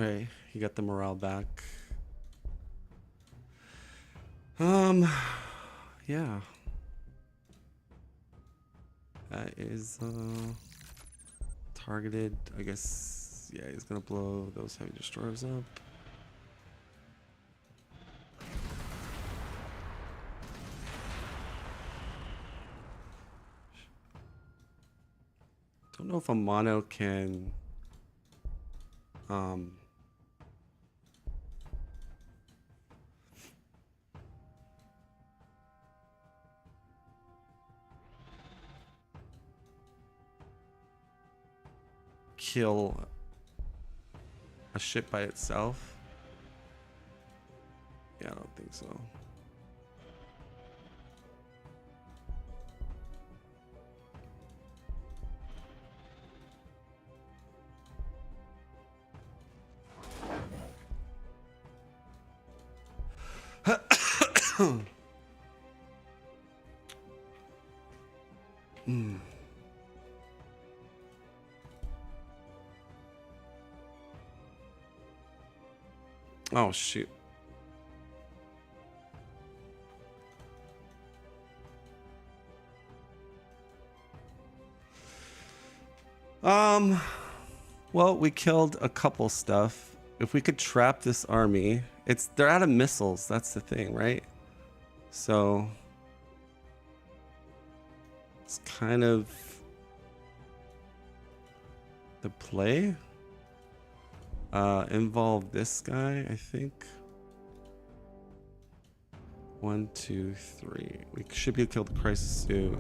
Okay, he got the morale back. Yeah. That is targeted. I guess, yeah, he's gonna blow those heavy destroyers up. Don't know if a mono can kill a ship by itself. Yeah, I don't think so. Oh shoot. Well, we killed a couple stuff. If we could trap this army, they're out of missiles, that's the thing, right? So it's kind of the play. Involve this guy, I think. 1, 2, 3. We should be able to kill the crisis suit.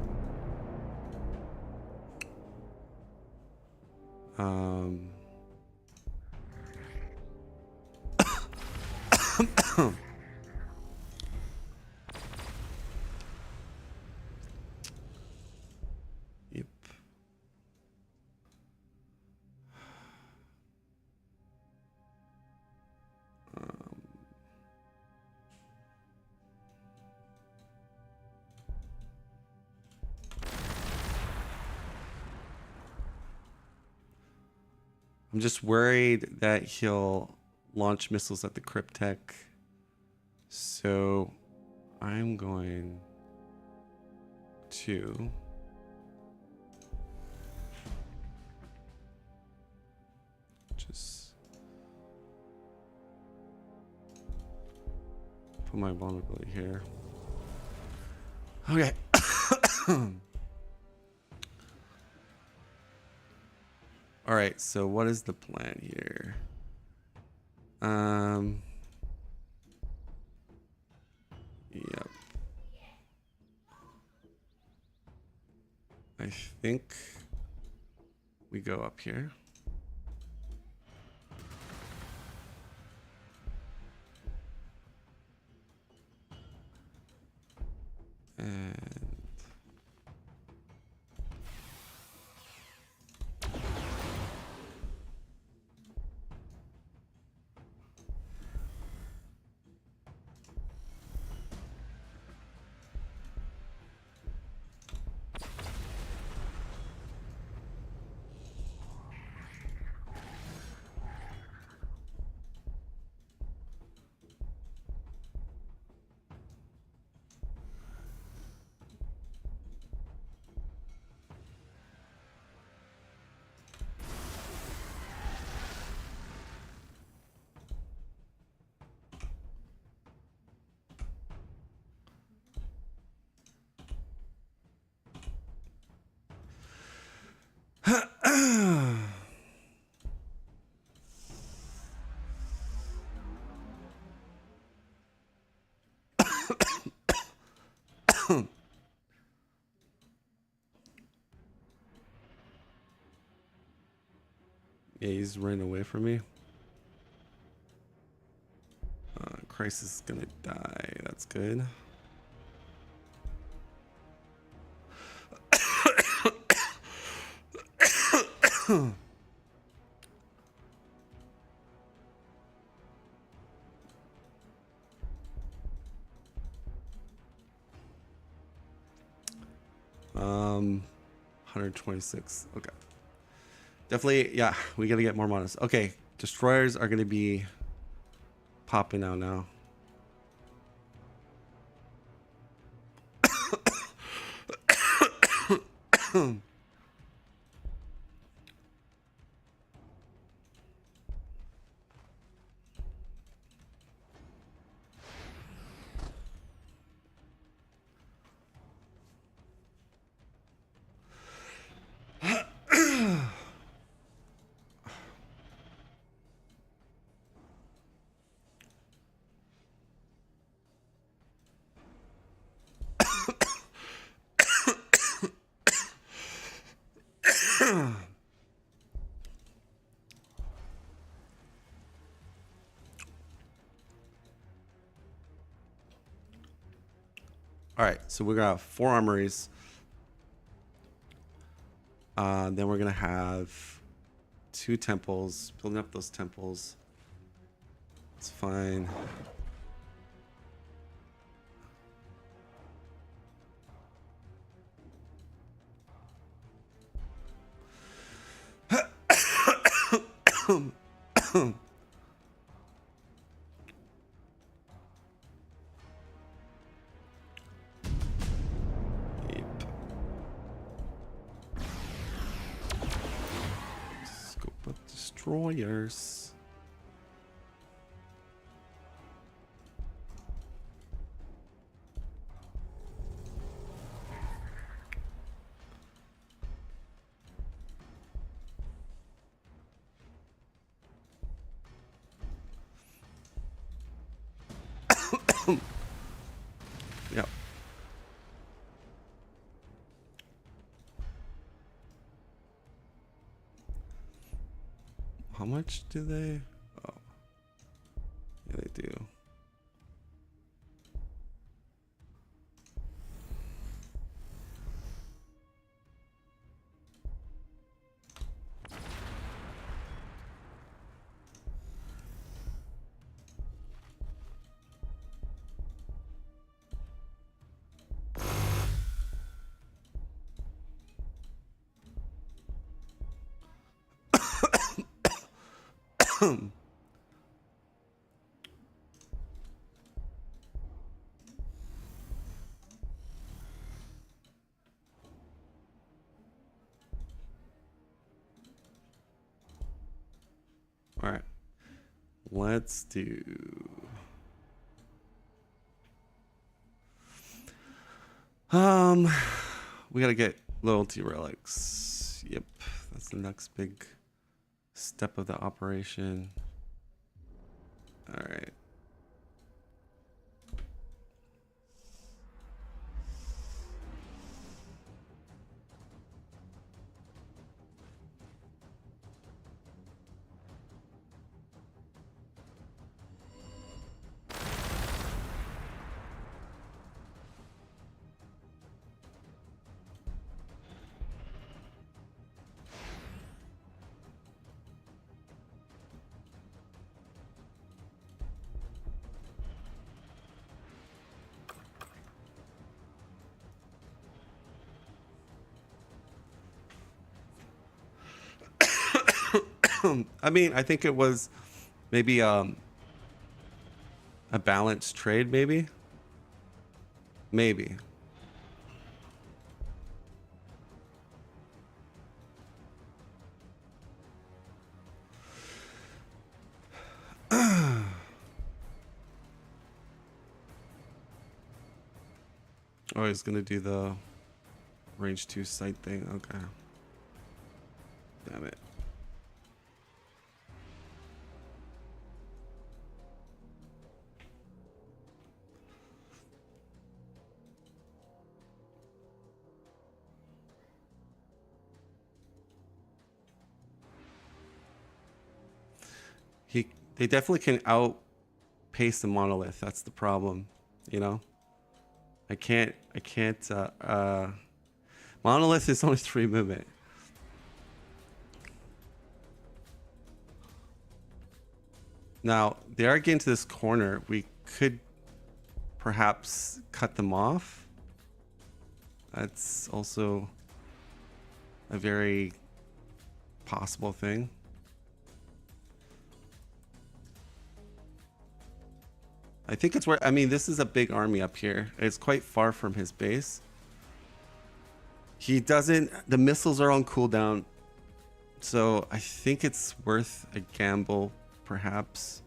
Yep. I'm just worried that he'll launch missiles at the Cryptech. So I'm going to just put my vulnerability here. Okay. All right, so what is the plan here? Yep. I think we go up here. And yeah, he's running away from me. Crisis is gonna die. That's good. Um, 126. Okay. Definitely, yeah, we gotta get more models. Okay, destroyers are gonna be popping out now. All right, so we got 4 armories. Then we're gonna have 2 temples. Building up those temples. It's fine. Scope up destroyers. how much do they? Oh, yeah, they do. All right, let's do. We gotta get loyalty relics. Yep, that's the next big step of the operation. All right. I mean, I think it was maybe a balanced trade, maybe. Oh, he's gonna do the range 2 sight thing. Okay. Damn it. They definitely can outpace the monolith. That's the problem, you know. I can't. Monolith is only 3 movement. Now they are getting to this corner. We could perhaps cut them off. That's also a very possible thing. I think it's where, I mean, this is a big army up here. It's quite far from his base. He doesn't, the missiles are on cooldown. So I think it's worth a gamble, perhaps.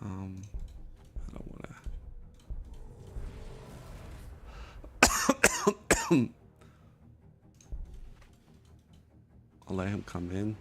I don't want to. I'll let him come in.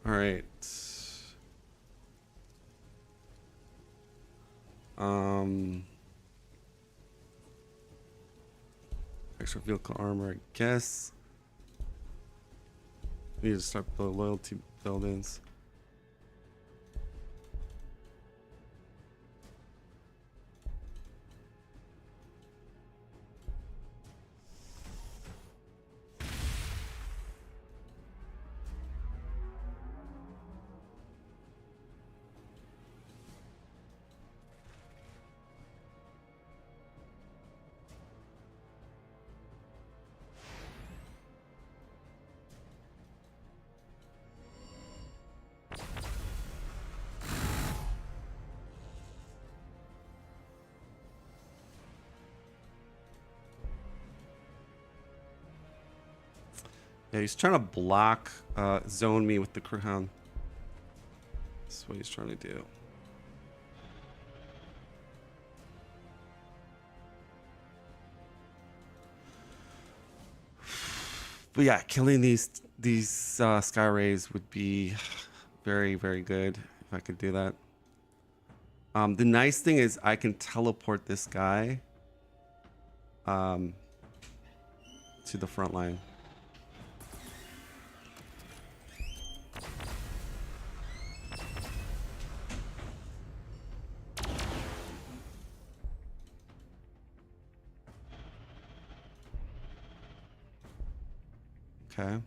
All right. Extra vehicle armor, I guess. We need to start building loyalty buildings. Yeah, he's trying to block, zone me with the crown. That's what he's trying to do. But yeah, killing these sky rays would be very, very good if I could do that. The nice thing is I can teleport this guy to the front line. Okay.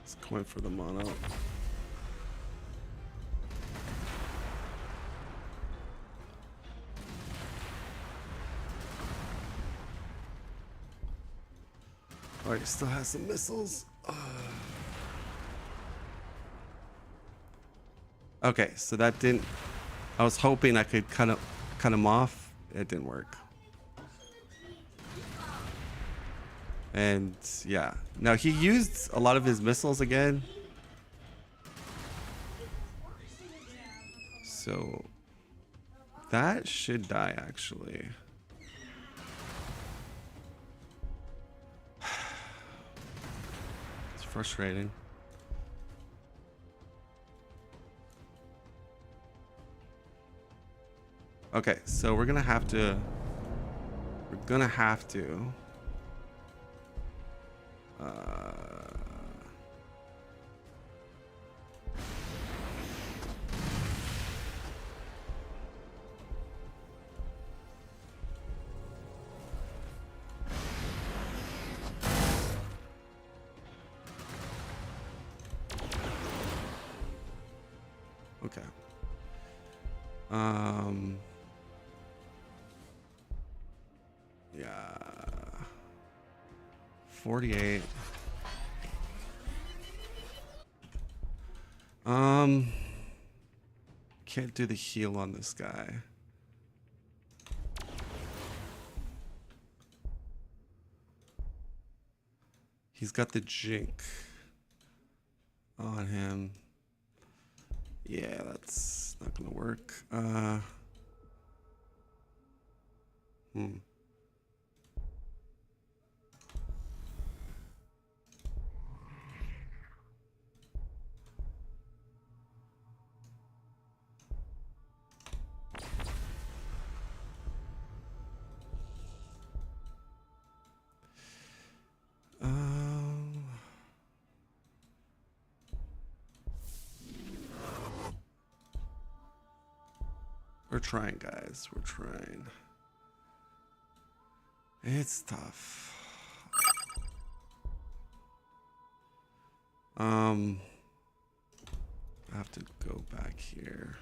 It's going for the mono. All right, still has some missiles. Okay, so that didn't. I was hoping I could cut him off. It didn't work. And yeah, now he used a lot of his missiles again. So that should die actually. It's frustrating. Okay, so we're gonna have to. Okay. 48. Can't do the heal on this guy. He's got the jink on him. Yeah, that's not gonna work. We're trying, guys. We're trying. It's tough. I have to go back here.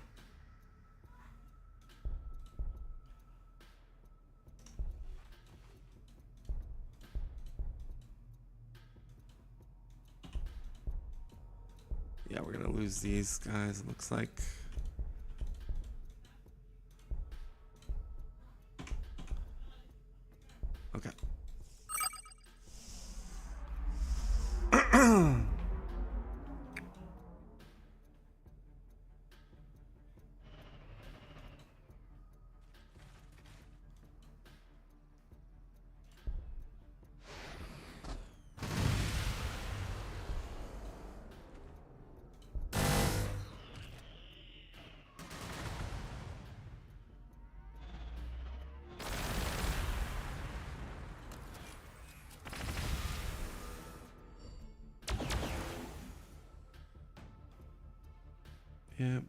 Yeah, we're gonna lose these guys, it looks like. Okay. Yep.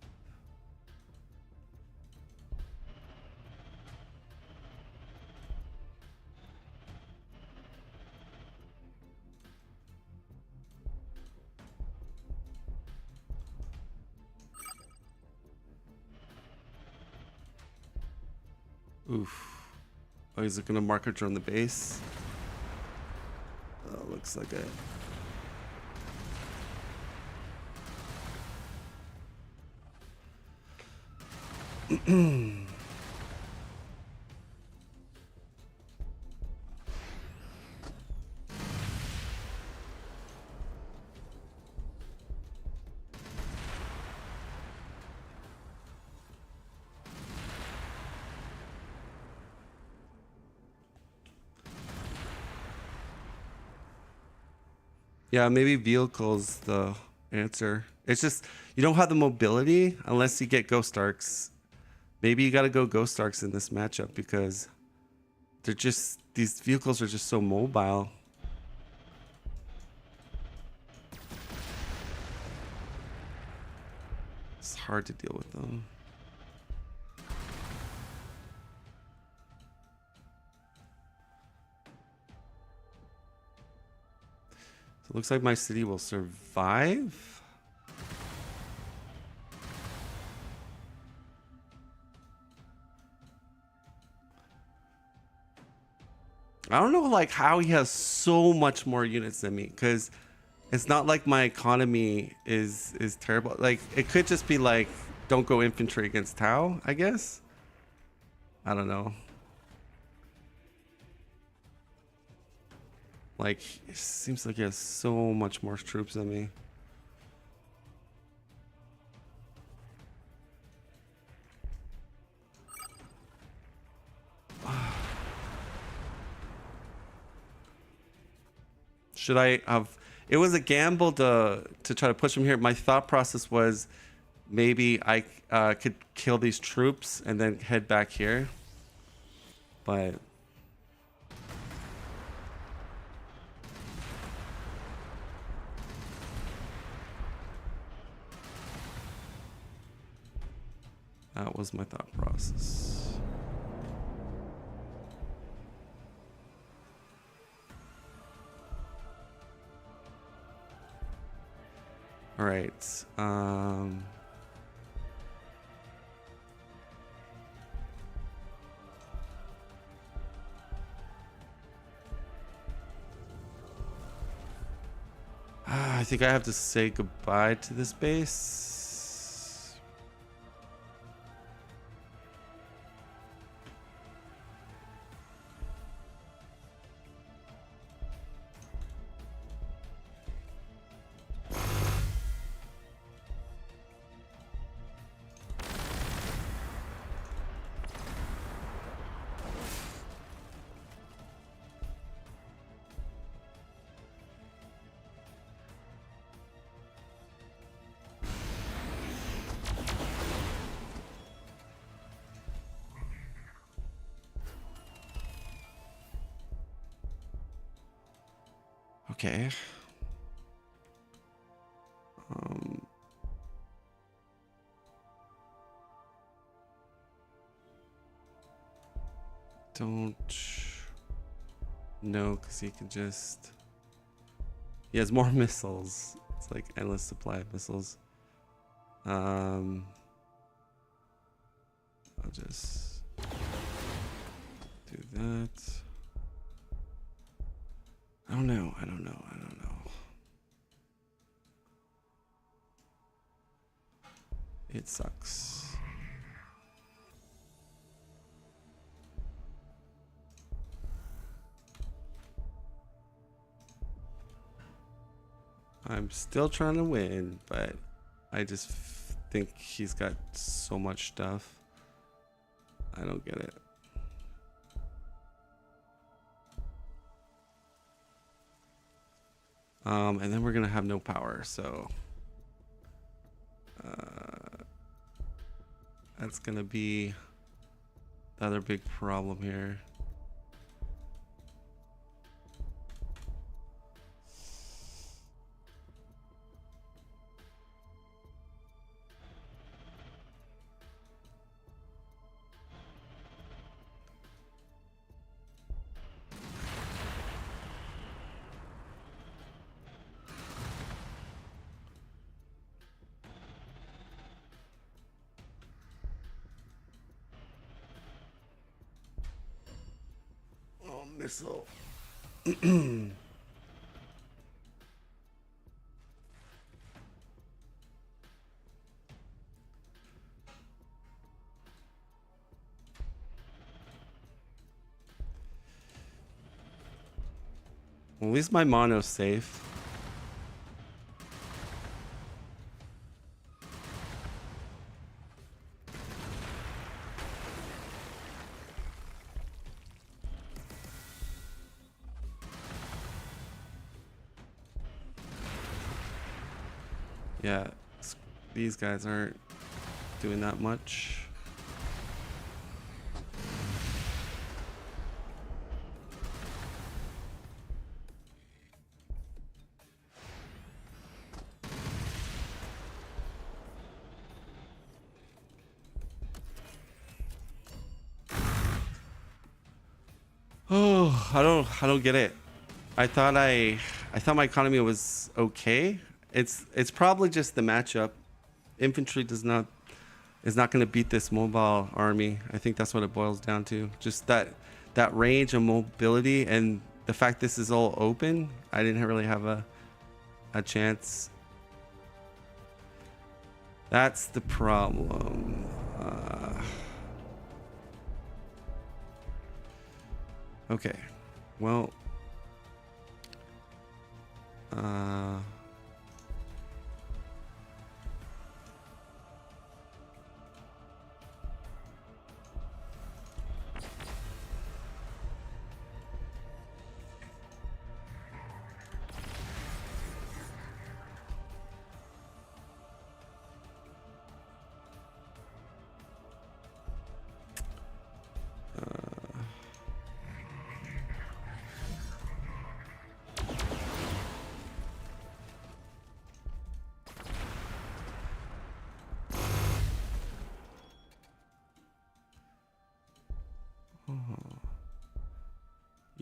Oof. Oh, is it gonna marker on the base? Oh, looks like it. Yeah, maybe vehicle's the answer. It's just you don't have the mobility unless you get Ghost Arcs. Maybe you got to go Ghost Arcs in this matchup because they're just these vehicles are just so mobile. It's hard to deal with them. So it looks like my city will survive. I don't know like how he has so much more units than me because it's not like my economy is terrible. Like it could just be like don't go infantry against Tau, I guess. I don't know. Like it seems like he has so much more troops than me. Should I have? It was a gamble to try to push him here. My thought process was maybe I could kill these troops and then head back here, but that was my thought process. All right. I think I have to say goodbye to this base. Okay. Don't know because he can just. He has more missiles. It's like endless supply of missiles. I'll just do that. I don't know. It sucks. I'm still trying to win, but I just think he's got so much stuff. I don't get it. And then we're gonna have no power, so that's gonna be the other big problem here. Missile. Well, at least my mono's safe. Yeah, these guys aren't doing that much. Oh, I don't get it. I thought my economy was okay. It's probably just the matchup. Infantry is not going to beat this mobile army. I think that's what it boils down to. Just that range and mobility, and the fact this is all open. I didn't really have a chance. That's the problem. Okay, well.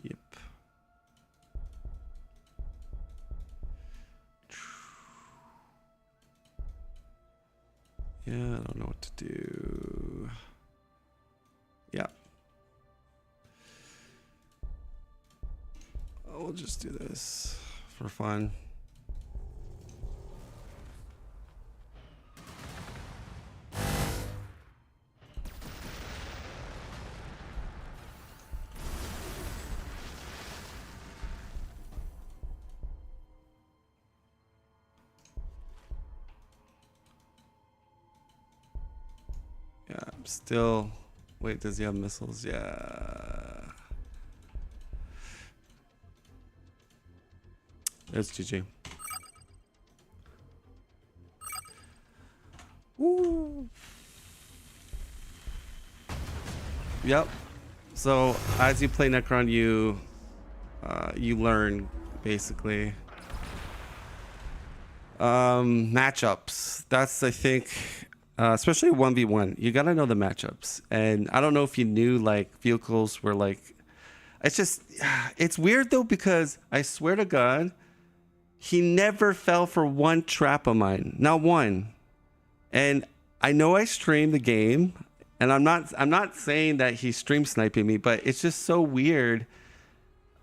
Yep. Yeah, I don't know what to do. Yeah. We'll just do this for fun. Yeah, I'm still... Wait, does he have missiles? Yeah. It's GG. Woo. Yep. So as you play Necron, you learn basically. Matchups. That's, I think, especially 1v1. You gotta know the matchups. And I don't know if you knew like vehicles were like. It's just, it's weird though, because I swear to God, he never fell for one trap of mine, not one. And I know I streamed the game, and I'm not saying that he's stream sniping me, but it's just so weird.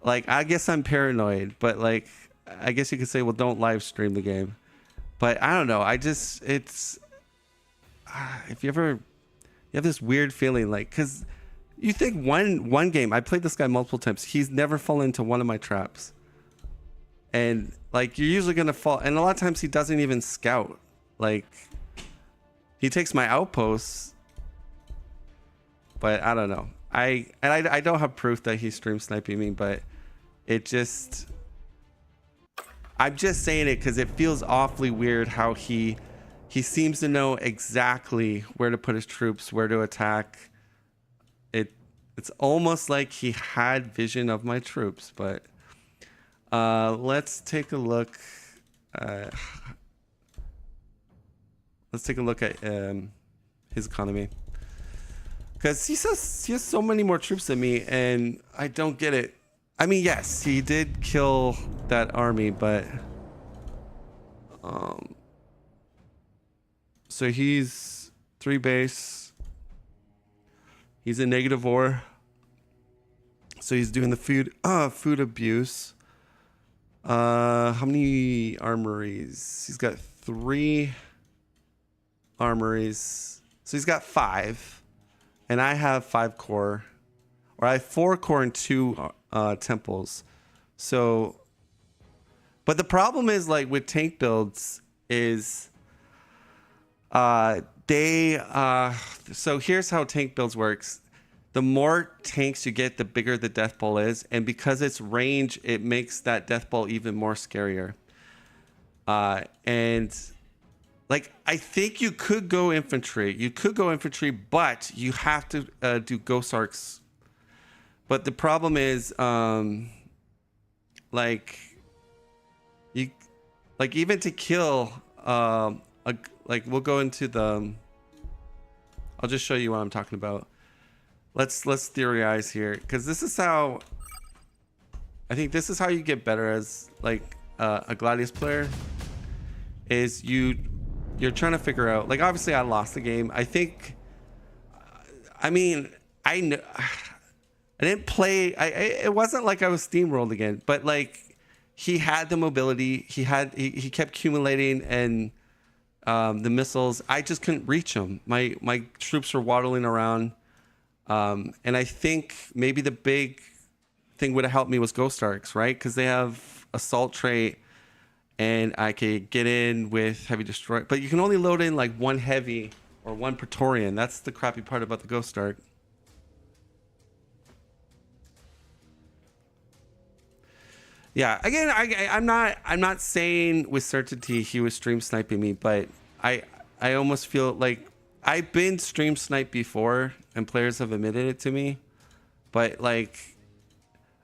Like, I guess I'm paranoid, but like, I guess you could say, well, don't live stream the game. But I don't know. It's if you have this weird feeling, like, because you think one game, I played this guy multiple times, he's never fallen into one of my traps. and like you're usually gonna fall. And a lot of times he doesn't even scout. Like he takes my outposts, but I don't know. I don't have proof that he's stream sniping me, but it just, I'm just saying it because it feels awfully weird how he seems to know exactly where to put his troops, where to attack. It's almost like he had vision of my troops, but let's take a look. Let's take a look at his economy, because he has so many more troops than me, and I don't get it. I mean, yes, he did kill that army, but so he's 3 base. He's in negative war, so he's doing the food abuse. How many armories? He's got 3 armories, so he's got 5, and I have 5 core, or I have 4 core and 2 temples. So, but the problem is, like with tank builds, is so here's how tank builds works. The more tanks you get, the bigger the death ball is, and because it's range, it makes that death ball even more scarier. And like, I think you could go infantry, but you have to do ghost arcs. But the problem is, like even to kill, like we'll go into the, I'll just show you what I'm talking about. Let's theorize here, because this is how, I think this is how you get better as like a Gladius player, is you're trying to figure out, like, obviously I lost the game. I think, I mean, I didn't play, it wasn't like I was steamrolled again, but like he had the mobility, he kept accumulating, and the missiles, I just couldn't reach them. My troops were waddling around, and I think maybe the big thing would have helped me was ghost arcs, right? Because they have assault trait, and I could get in with heavy destroy, but you can only load in like 1 heavy or 1 Praetorian. That's the crappy part about the ghost arc. Yeah, again, I'm not saying with certainty he was stream sniping me, but I almost feel like I've been stream sniped before, and players have admitted it to me. But like,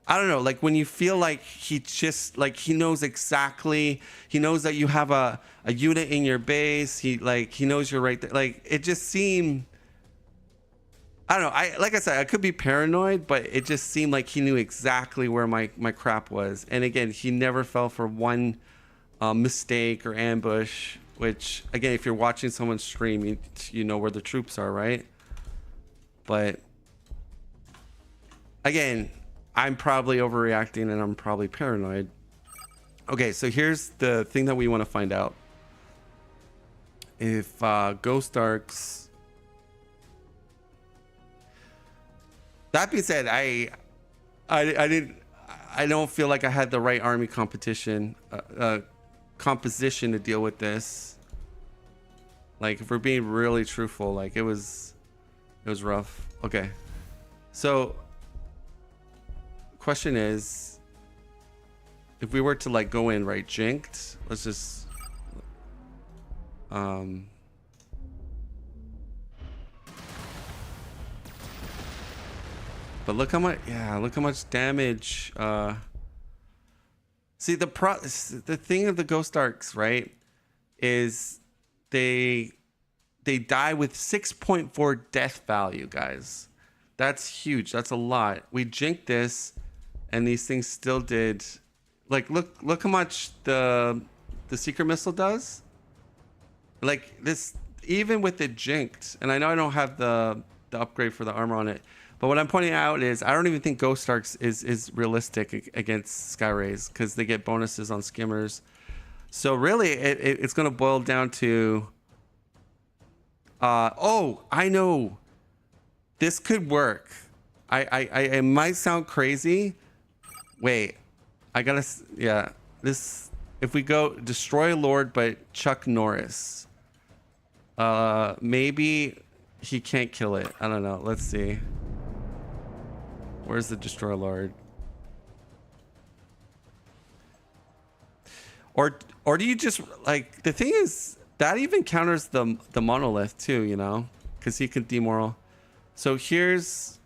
I don't know, like when you feel like he just, like, he knows exactly, he knows that you have a unit in your base, he knows you're right there. Like, it just seemed, I don't know, like I said, I could be paranoid, but it just seemed like he knew exactly where my crap was. And again, he never fell for one mistake or ambush, which, again, if you're watching someone stream, you know where the troops are, right? But again, I'm probably overreacting, and I'm probably paranoid. Okay, so here's the thing that we want to find out. If ghost arcs, that being said, I don't feel like I had the right army composition to deal with this. Like, if we're being really truthful, like it was rough. Okay, so question is, if we were to like go in right jinked, let's just but look how much, yeah, look how much damage. See, the thing of the ghost arcs, right, is they die with 6.4 death value, guys. That's huge. That's a lot. We jinked this, and these things still did. Like, look how much the secret missile does. Like this, even with it jinked, and I know I don't have the upgrade for the armor on it, but what I'm pointing out is I don't even think Ghost Arcs is realistic against Skyrays, because they get bonuses on skimmers. So really, it's going to boil down to, oh, I know, this could work. It might sound crazy. Wait, I gotta, yeah, this, if we go Destroy Lord, but Chuck Norris, maybe he can't kill it. I don't know. Let's see. Where's the Destroy Lord? Or do you just like, the thing is that even counters the monolith too, you know, because he could demoral. So here's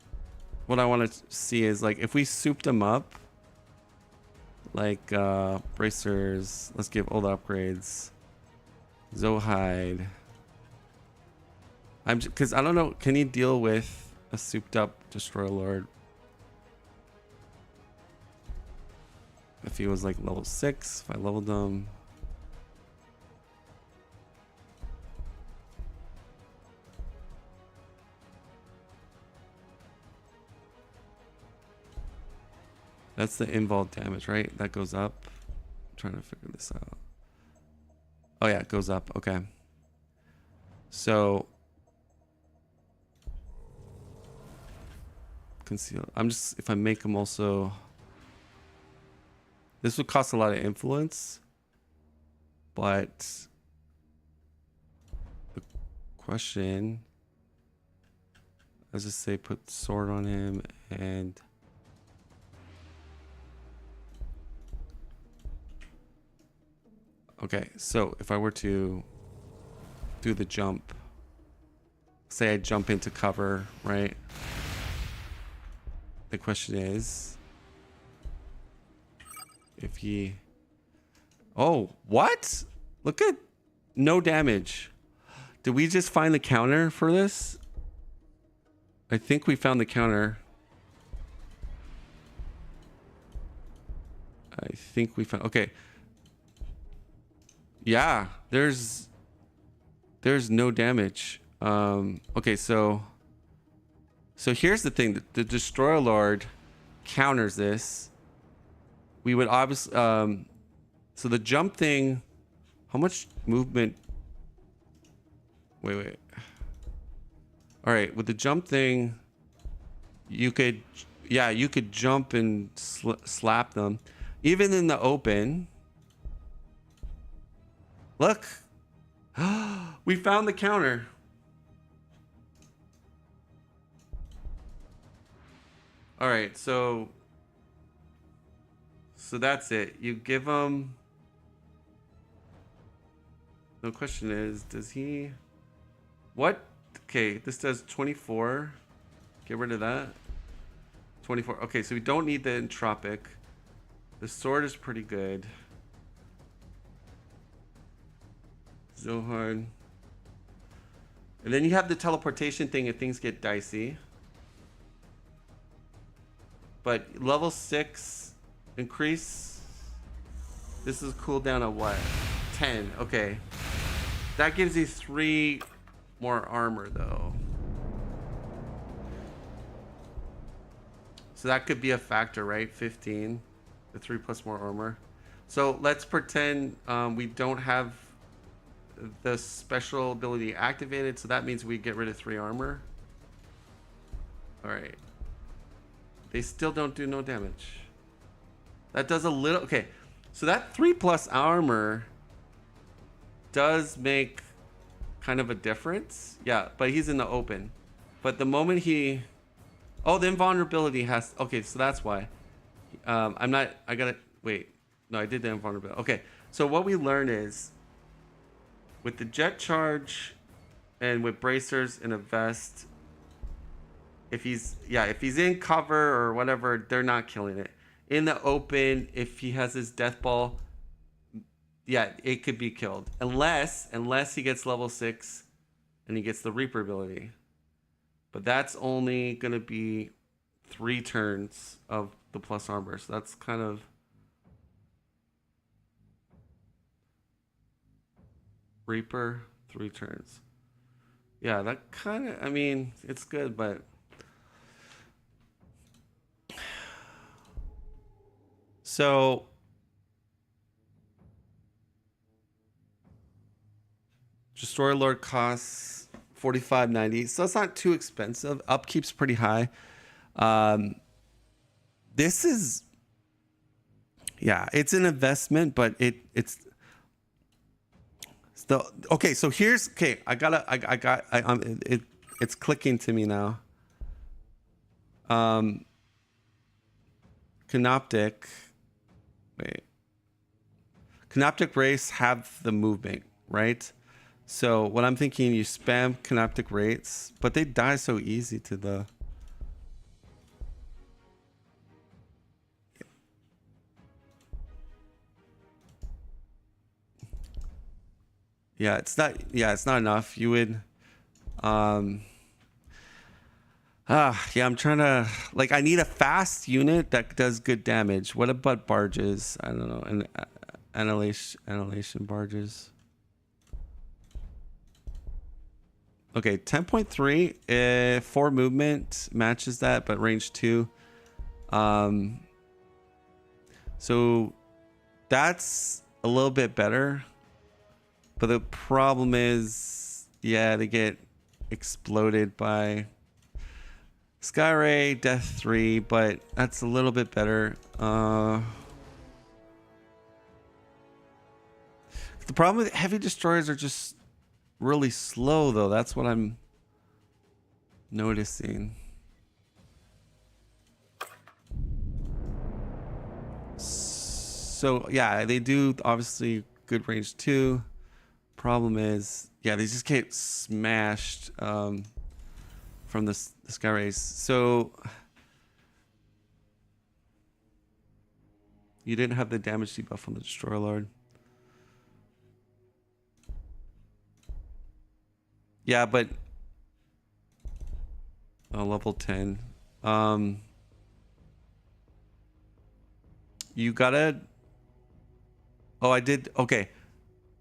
what I want to see is like if we souped them up, like bracers. Let's give all the upgrades. Zohide. Because I don't know. Can he deal with a souped up Destroyer Lord? If he was like level 6, if I leveled them. That's the involved damage, right? That goes up. I'm trying to figure this out. Oh yeah, it goes up. Okay. So conceal. I'm just, if I make them also, this would cost a lot of influence, but the question, let's just say put sword on him and okay, so if I were to do the jump, say I jump into cover, right? The question is, if he... Oh, what? Look at no damage. Did we just find the counter for this? I think we found the counter. I think we found... Okay. Yeah, there's no damage. Okay, so here's the thing. The Destroyer Lord counters this. We would obviously so the jump thing, how much movement? Wait. All right, with the jump thing, you could jump and slap them even in the open. Look. We found the counter. All right, so that's it. You give him. The question is, does he? What? Okay, this does 24. Get rid of that. 24. Okay, so we don't need the entropic. The sword is pretty good. Zohar. And then you have the teleportation thing if things get dicey. But level 6 increase. This is cooldown of what? 10. Okay. That gives you 3 more armor though. So that could be a factor, right? 15. The 3 plus more armor. So let's pretend we don't have the special ability activated, so that means we get rid of 3 armor. All right. They still don't do no damage. That does a little. Okay, so that 3 plus armor does make kind of a difference. Yeah, but he's in the open. But the moment he, oh, the invulnerability has. Okay, so that's why. I'm not. I gotta wait. No, I did the invulnerability. Okay, so what we learn is, with the jet charge and with bracers and a vest, if he's in cover or whatever, they're not killing it. In the open, if he has his death ball, yeah, it could be killed. Unless he gets level 6 and he gets the Reaper ability. But that's only gonna be 3 turns of the plus armor. So that's kind of Reaper, 3 turns. Yeah, that kind of, I mean, it's good, but so Destroyer Lord costs $45.90, so it's not too expensive. Upkeep's pretty high. This is Yeah, it's an investment, but it's still okay. So here's okay. It's clicking to me now. Canoptic. Wait. Canoptic race have the movement, right? So what I'm thinking, you spam canoptic rates, but they die so easy to the. Yeah, it's not. Yeah, it's not enough. You would. Yeah, I'm trying to like. I need a fast unit that does good damage. What about barges? I don't know. And annihilation barges. Okay, 10.3. 4 movement matches that, but range 2. So that's a little bit better. But the problem is, yeah, they get exploded by Skyray, Death 3, but that's a little bit better. The problem with heavy destroyers are just really slow, though. That's what I'm noticing. So, yeah, they do obviously good range 2. Problem is, yeah, they just get smashed from the Sky Race. So you didn't have the damage debuff on the Destroyer Lord. Yeah, but level 10. You gotta. Oh, I did. Okay,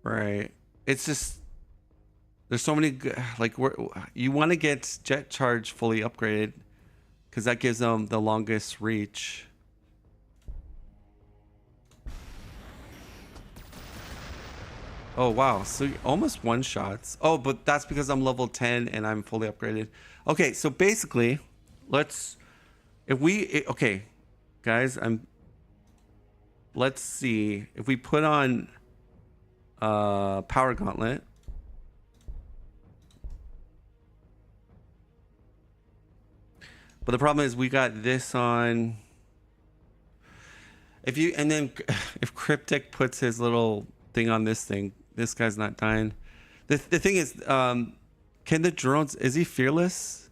right. It's just there's so many like you want to get Jet Charge fully upgraded because that gives them the longest reach. Oh wow, so almost one shots. Oh, but that's because I'm level 10 and I'm fully upgraded. Okay, so basically, let's okay, guys, let's see if we put on Power Gauntlet. But the problem is we got this on. And then if Cryptic puts his little thing on this thing, this guy's not dying. The thing is, can the drones? Is he fearless?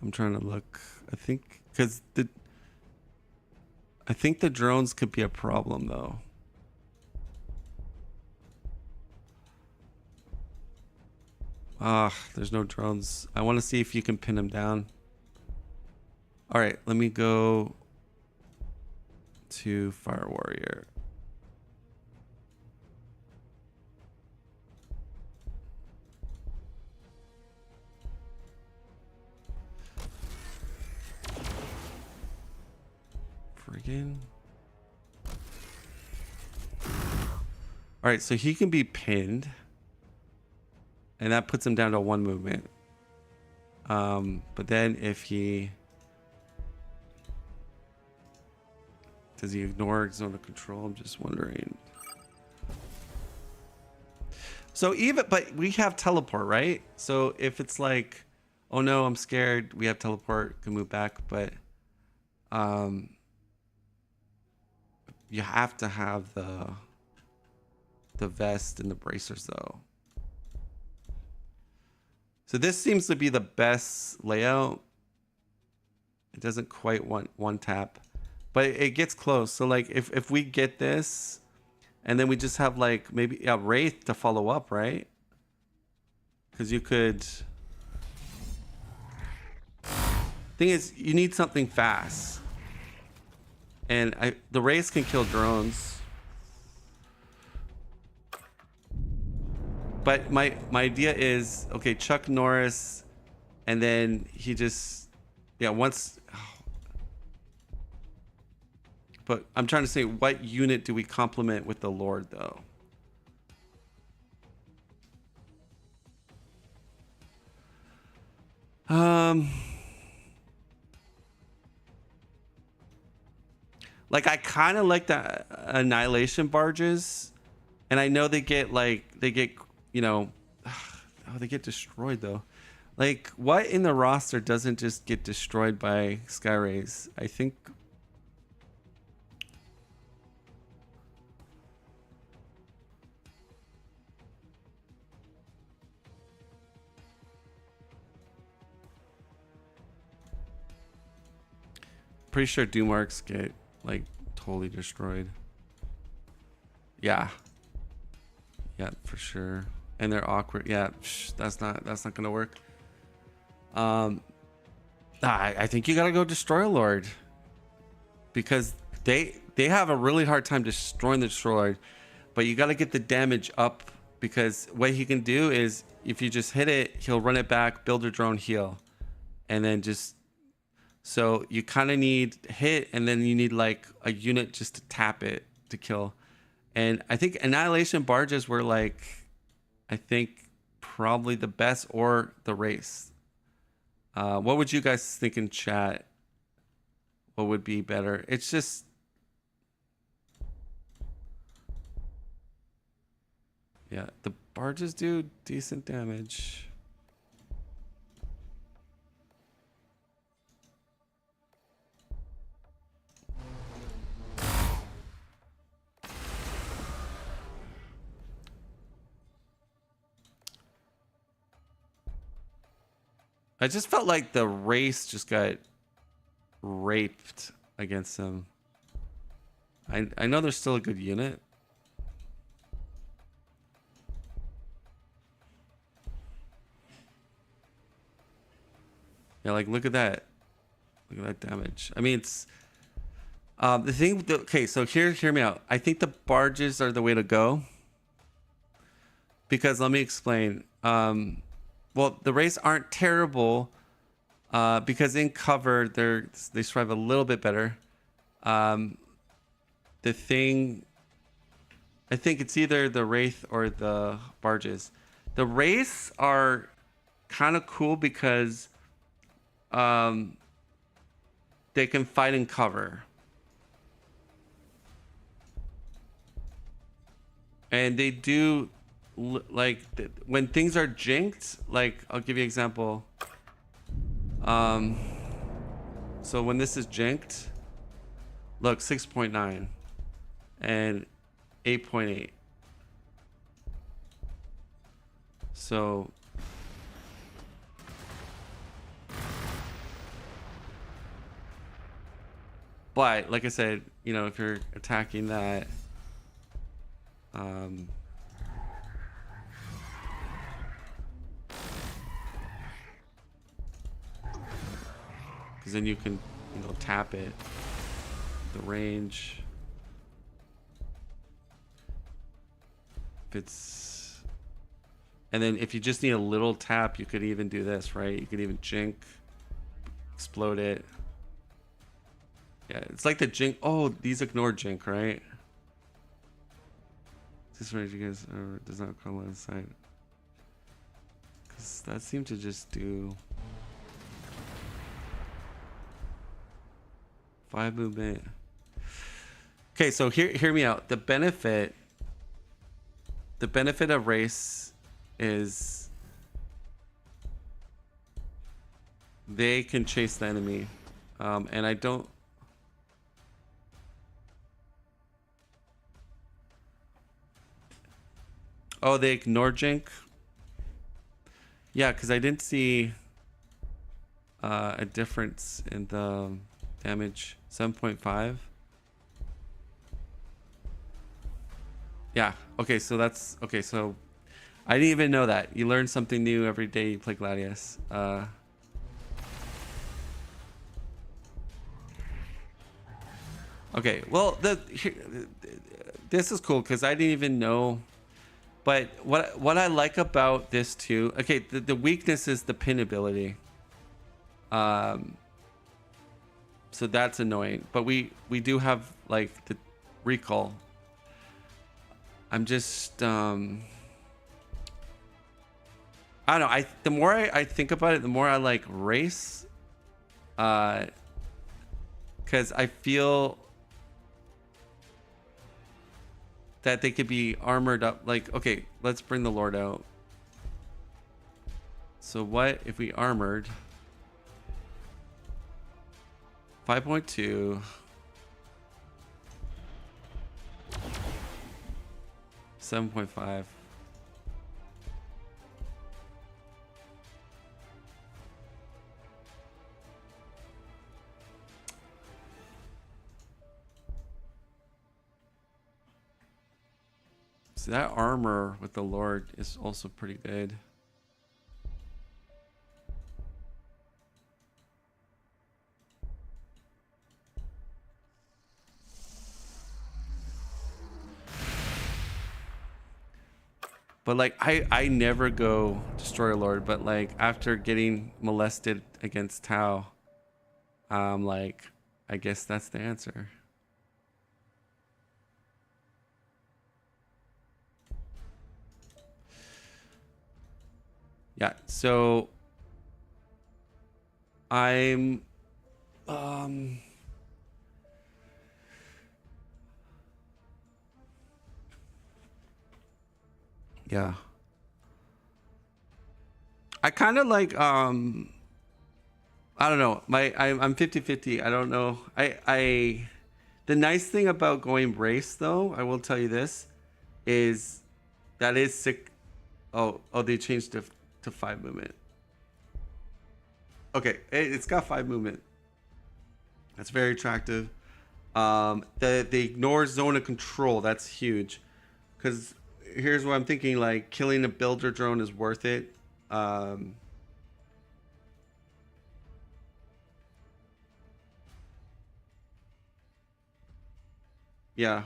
I'm trying to look. I think the drones could be a problem though. There's no drones. I want to see if you can pin him down. All right, let me go to Fire Warrior. Friggin'. All right, so he can be pinned. And that puts him down to 1 movement. But then if he... Does he ignore zone of control? I'm just wondering. So but we have teleport, right? So if it's like, oh no, I'm scared, we have teleport, can move back, but you have to have the vest and the bracers though. So this seems to be the best layout. It doesn't quite want one tap, but it gets close. So like if we get this and then we just have like maybe a Wraith to follow up, right? Because you could. Thing is, you need something fast. And the Wraiths can kill drones. But my idea is, okay, Chuck Norris, and then he just, yeah, once. But I'm trying to say, what unit do we complement with the Lord, though? Like I kind of like the annihilation barges, and I know they get you know, oh, they get destroyed though. Like what in the roster doesn't just get destroyed by Skyrays? I think. Pretty sure Doomarks get like totally destroyed. Yeah. Yeah, for sure. And they're awkward. Yeah, that's not gonna work. I think you gotta go Destroyer Lord, because they have a really hard time destroying the Destroyer Lord, but you gotta get the damage up, because what he can do is if you just hit it, he'll run it back, build a drone, heal, and then just. So you kind of need hit, and then you need like a unit just to tap it to kill. And I think Annihilation Barges were like, I think probably the best, or the race. What would you guys think in chat? What would be better? It's just. Yeah, the barges do decent damage. I just felt like the race just got raped against them. I know they're still a good unit. Yeah, like look at that. Look at that damage. I mean, it's the thing. Okay, so hear me out. I think the barges are the way to go, because let me explain. Well, the race aren't terrible, because in cover they survive a little bit better. The thing, I think it's either the Wraith or the barges. The Wraiths are kind of cool because they can fight in cover. And they do, like, when things are jinked, like, I'll give you an example. So when this is jinked, look, 6.9 and 8.8. So but like I said, you know, if you're attacking that, because then you can, you know, tap it, the range. If it's, and then if you just need a little tap, you could even do this, right? You could even jink, explode it. Yeah, it's like the jink. Oh, these ignore jink, right? This range you guys does not come on side. Because that seemed to just do 5 movement. Okay, so hear me out. The benefit of race is they can chase the enemy, and I don't. Oh, they ignore jink. Yeah, because I didn't see a difference in the damage. 7.5. Yeah. Okay, so that's okay. So I didn't even know that. You learn something new every day you play Gladius. Okay. Well, this is cool because I didn't even know. But what I like about this too. Okay, the weakness is the pin ability. So that's annoying. But we do have like the recall. I'm just I don't know. The more I think about it, the more I like race. Because I feel that they could be armored up. Like, okay, let's bring the Lord out. So what if we armored 5.2, 7.5. So that armor with the Lord is also pretty good. But like I never go Destroyer Lord, but like after getting molested against Tau, like I guess that's the answer. Yeah, so I'm yeah. I kind of like I don't know. I'm 50-50. I don't know. I the nice thing about going brace though, I will tell you this, is that is sick. Oh, they changed to 5 movement. Okay, it's got 5 movement. That's very attractive. The ignore zone of control. That's huge. Because here's what I'm thinking: like killing a builder drone is worth it. Yeah.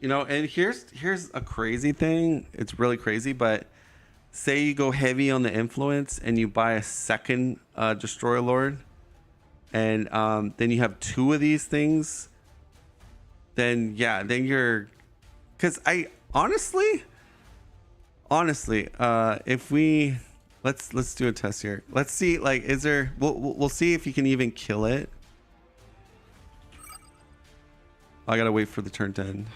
You know, and here's a crazy thing. It's really crazy, but say you go heavy on the influence and you buy a second Destroyer Lord, and then you have 2 of these things. Then yeah, then you're, because I honestly, if we let's do a test here. Let's see, like, is there? We'll see if you can even kill it. I gotta wait for the turn to end.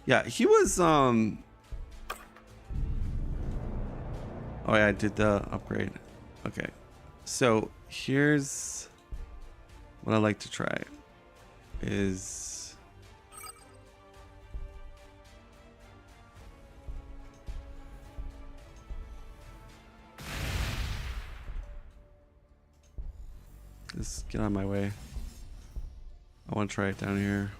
Yeah, he was oh yeah, I did the upgrade. Okay. So here's what I like to try is just get out of my way. I want to try it down here.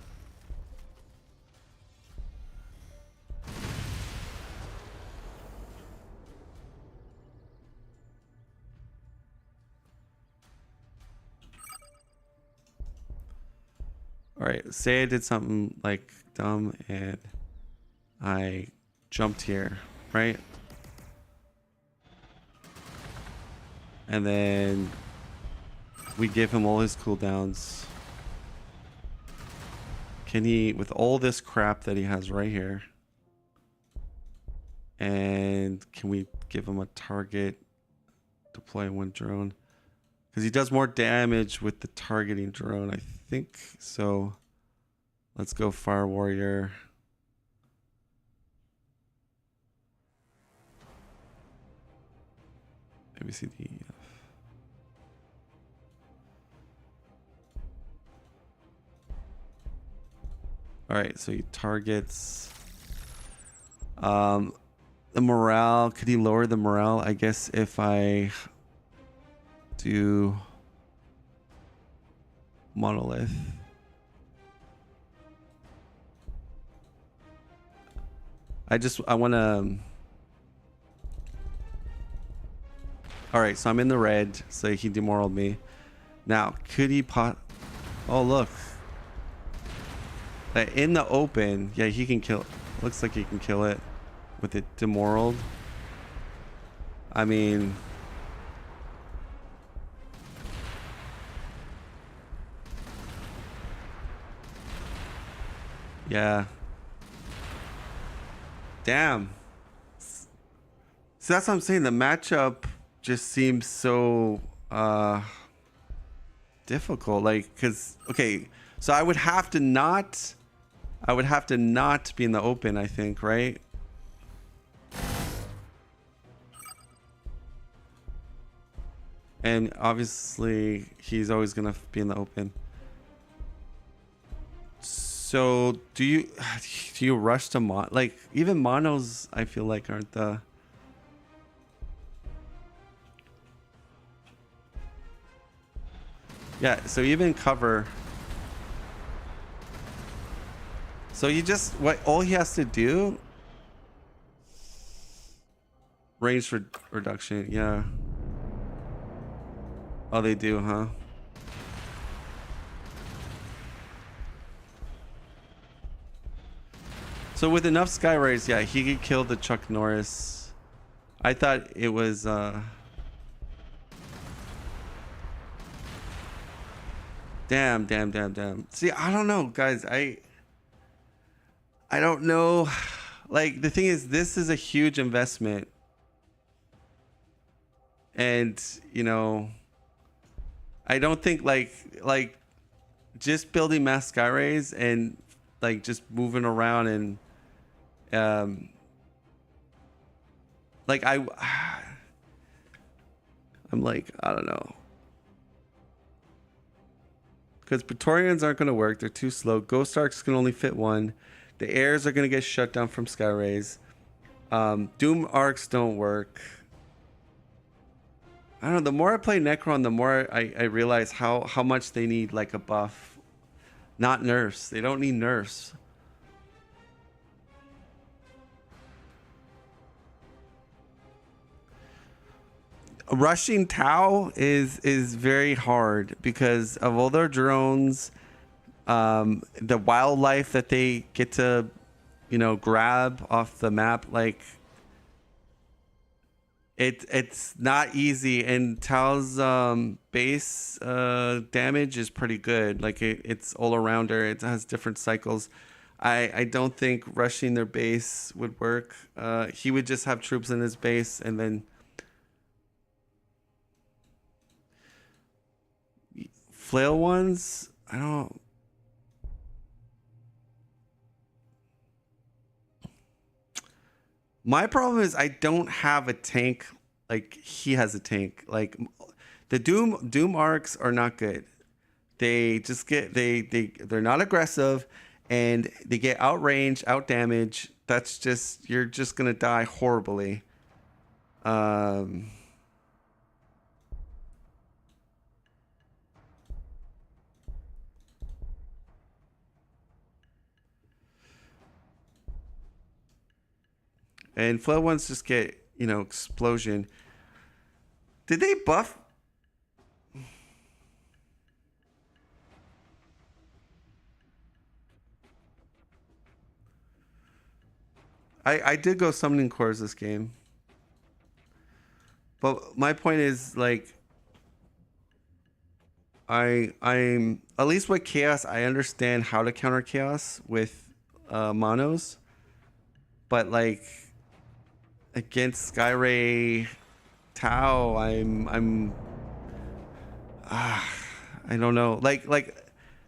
All right, say I did something like dumb and I jumped here, right? And then we give him all his cooldowns. Can he, with all this crap that he has right here, and can we give him a target, deploy 1 drone? Because he does more damage with the targeting drone, I think. So let's go Fire Warrior. ABCD. All right, so he targets the morale. Could he lower the morale? I guess if I do monolith. I want to. All right, so I'm in the red, so he demoralized me. Now, could he pot? Oh, look. In the open, yeah, he can kill. Looks like he can kill it with it demoraled. I mean, yeah. Damn. So that's what I'm saying. The matchup just seems so difficult. Like, cause okay, so I would have to not be in the open, I think, right? And obviously he's always gonna be in the open. So do you rush to like even monos I feel like aren't the yeah, so even cover. So you just all he has to do range reduction, yeah. Oh, they do, huh? So with enough Sky Rays, yeah, he could kill the Chuck Norris. I thought it was damn. See, I don't know, guys. I don't know. Like the thing is, this is a huge investment. And, you know, I don't think like just building mass Sky Rays and like just moving around and like I'm like, I don't know. Because Praetorians aren't going to work. They're too slow. Ghost Arcs can only fit one. The airs are going to get shut down from Sky Rays. Doom Arcs don't work. I don't know. The more I play Necron, the more I realize how much they need like a buff. Not nerfs. They don't need nerfs. Rushing Tau is very hard because of all their drones, the wildlife that they get to, you know, grab off the map. Like it's not easy, and Tau's base damage is pretty good. Like it's all arounder. It has different cycles. I don't think rushing their base would work. He would just have troops in his base and then flail ones. I don't. My problem is I don't have a tank like he has a tank. Like the Doom arcs are not good. They just get they're not aggressive and they get outrange, out damage. That's just you're just gonna die horribly. And flail ones just get, you know, explosion. Did they buff? I did go summoning cores this game. But my point is like I'm at least with chaos I understand how to counter chaos with monos. But like against Skyray Tau, I don't know. Like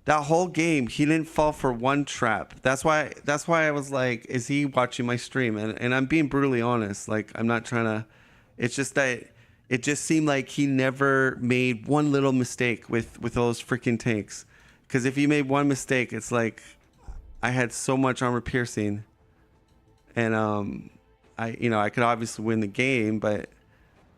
that whole game, he didn't fall for one trap. That's why I was like, is he watching my stream? And I'm being brutally honest. Like I'm not trying to. It's just that it just seemed like he never made one little mistake with those freaking tanks. Because if he made one mistake, it's like I had so much armor piercing, and I could obviously win the game, but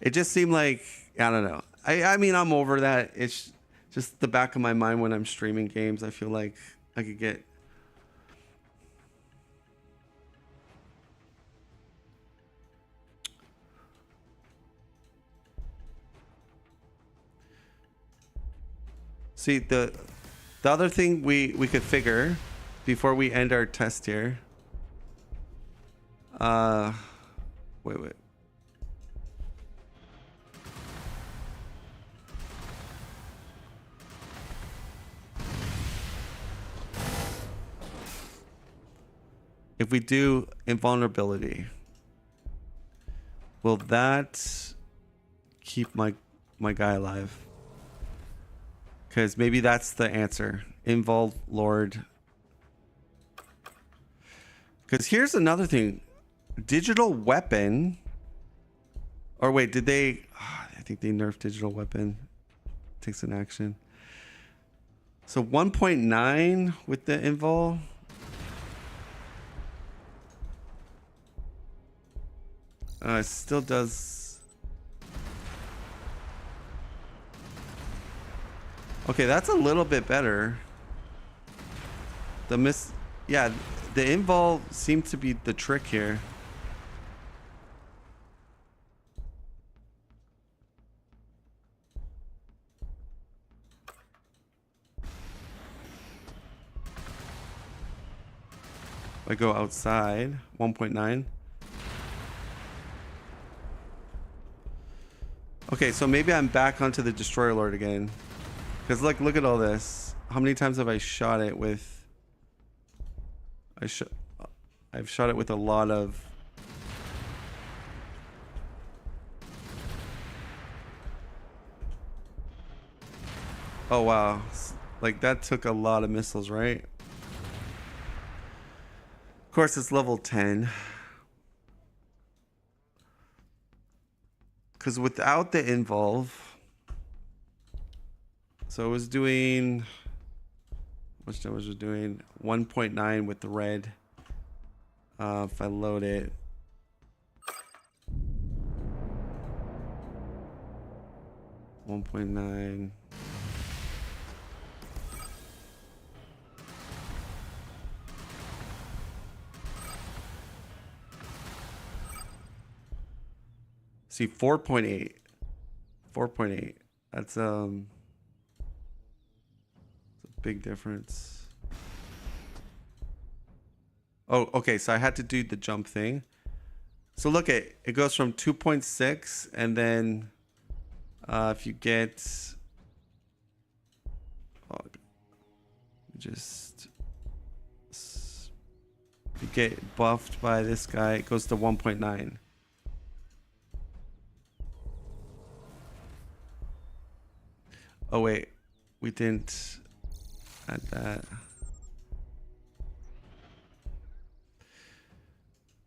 it just seemed like I don't know. I mean I'm over that. It's just the back of my mind when I'm streaming games. I feel like I could get. See the other thing we could figure, before we end our test here. Wait. If we do invulnerability, will that keep my guy alive? Because maybe that's the answer. Invul Lord. Because here's another thing. Digital weapon. Or wait, did they... I think they nerfed digital weapon. Takes an action. So 1.9 with the invul. It still does. Okay, that's a little bit better. Yeah, the invul seemed to be the trick here. I go outside, 1.9. Okay, so maybe I'm back onto the Destroyer Lord again. Because look at all this. How many times have I shot it with... I've shot it with a lot of... Oh, wow. Like, that took a lot of missiles, right? Of course, it's level 10. Because without the involve... So it was doing... Which damage was doing? 1.9 with the red. If I load it... $1.9. See, 4.8. 4.8. That's a big difference. Oh, okay. So I had to do the jump thing. So look at it goes from 2.6 and then if you get you get buffed by this guy, it goes to 1.9. Oh wait, we didn't add that.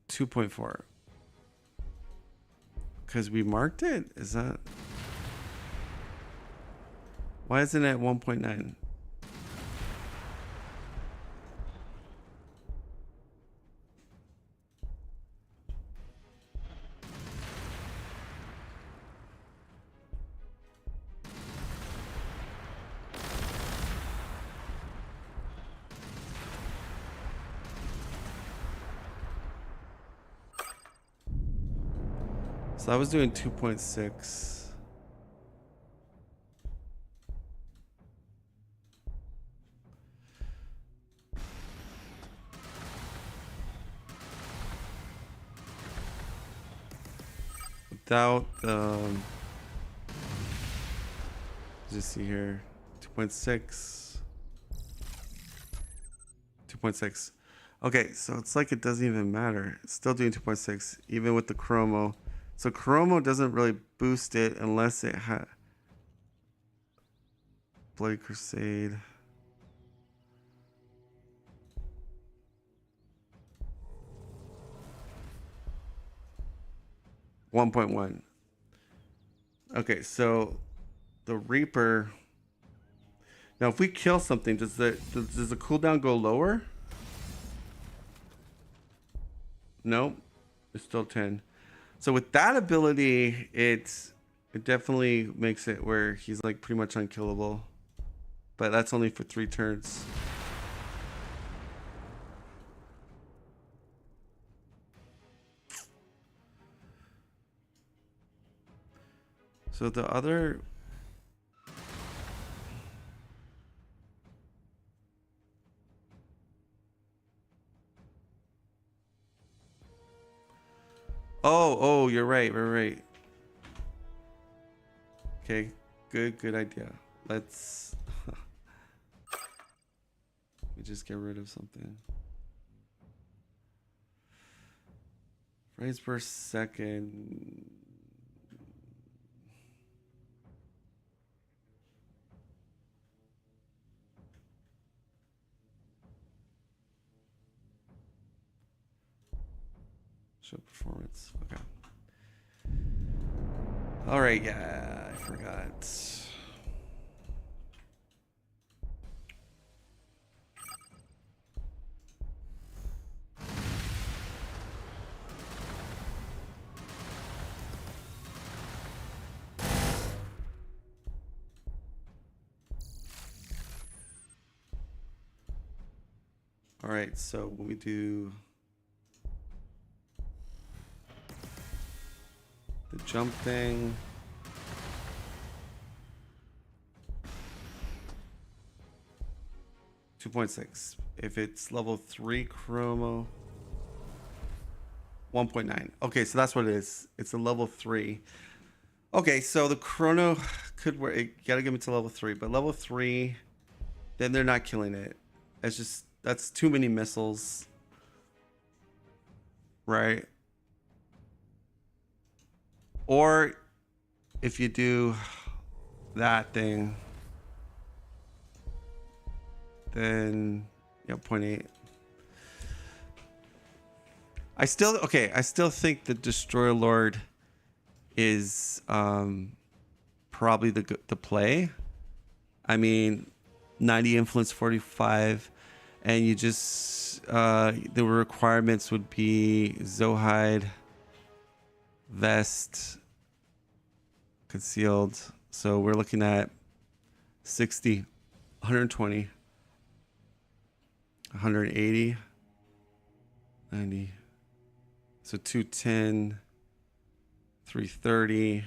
2.4. Because we marked it? Is that... Why isn't it at 1.9? So I was doing 2.6. Without just see here, 2.6. 2.6. Okay, so it's like it doesn't even matter. It's still doing 2.6, even with the chromo. So chromo doesn't really boost it unless it had Bloody Crusade. $1.1. Okay, so the Reaper. Now, if we kill something, does the cooldown go lower? No, it's still 10. So with that ability, it definitely makes it where he's like pretty much unkillable. But that's only for 3 turns. So the other... you're right. Right. Okay, good idea. Let's we just get rid of something. Frames per second. Show performance. Okay. All right. Yeah, I forgot. All right. So when we do the jump thing. $2.6. If it's level 3 chromo, 1.9. Okay, so that's what it is. It's a level 3. Okay, so the chrono could work. You gotta give it to level 3, but level 3, then they're not killing it. It's just that's too many missiles, right? Or if you do that thing, then yeah, 0.8. I still think the Destroyer Lord is probably the play. I mean, 90 influence, 45, and you just the requirements would be Zohide, vest, concealed. So we're looking at 60, 120, 180, 90. So 210, 330,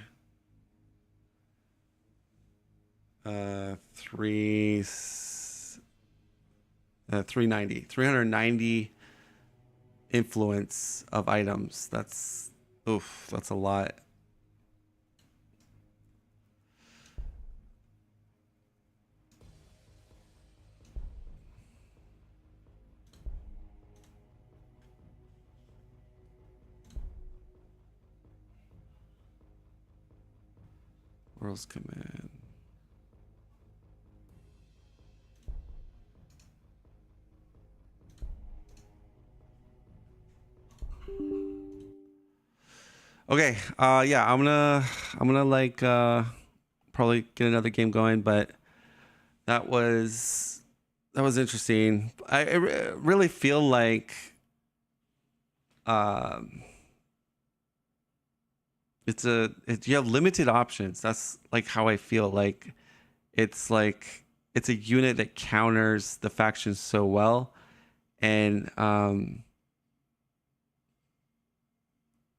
390, 390 influence of items. That's a lot. World's command. Okay, yeah, I'm gonna like probably get another game going, but that was interesting. I really feel like you have limited options. That's like how I feel. Like it's a unit that counters the factions so well, and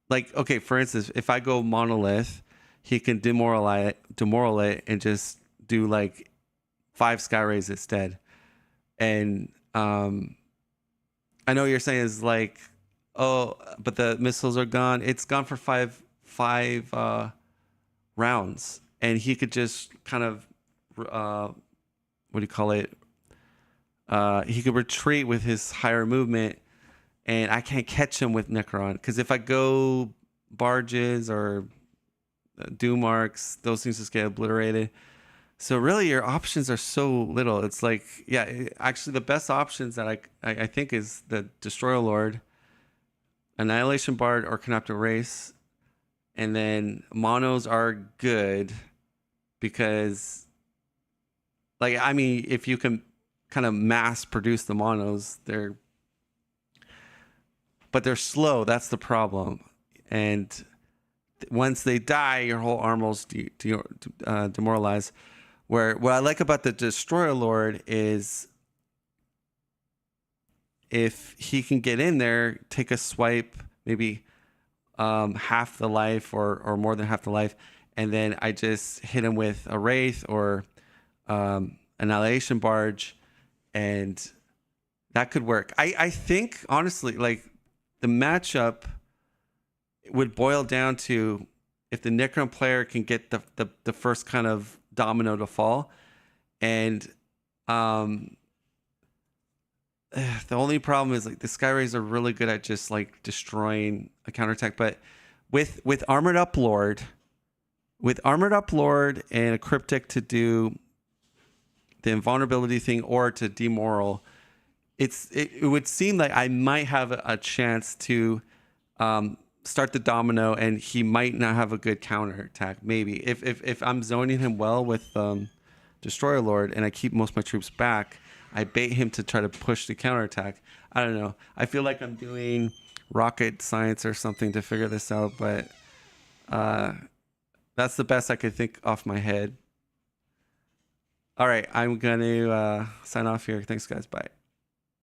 like, okay, for instance, if I go monolith, he can demoralize it and just do like 5 sky rays instead. And I know what you're saying is like, oh, but the missiles are gone. It's gone for five rounds, and he could just kind of what do you call it? He could retreat with his higher movement, and I can't catch him with Necron, because if I go barges or Doom Arcs, those things just get obliterated. So really, your options are so little. It's like, yeah, actually, the best options that I think is the Destroyer Lord, Annihilation Bard, or Canoptic Race, and then monos are good because, like, I mean, if you can kind of mass produce the monos, but they're slow. That's the problem. And once they die, your whole armor's demoralized. Where what I like about the Destroyer Lord is if he can get in there, take a swipe, maybe half the life or more than half the life, and then I just hit him with a Wraith or Annihilation Barge, and that could work. I think, honestly, like, the matchup would boil down to if the Necron player can get the first kind of domino to fall, and the only problem is like the Skyrays are really good at just like destroying a counterattack, but with Armored Up Lord, and a Cryptic to do the invulnerability thing or to demoral, it would seem like I might have a chance to start the domino, and he might not have a good counterattack. Maybe if I'm zoning him well with Destroyer Lord and I keep most of my troops back, I bait him to try to push the counterattack. I don't know. I feel like I'm doing rocket science or something to figure this out, but that's the best I could think off my head. All right, I'm going to sign off here. Thanks, guys. Bye.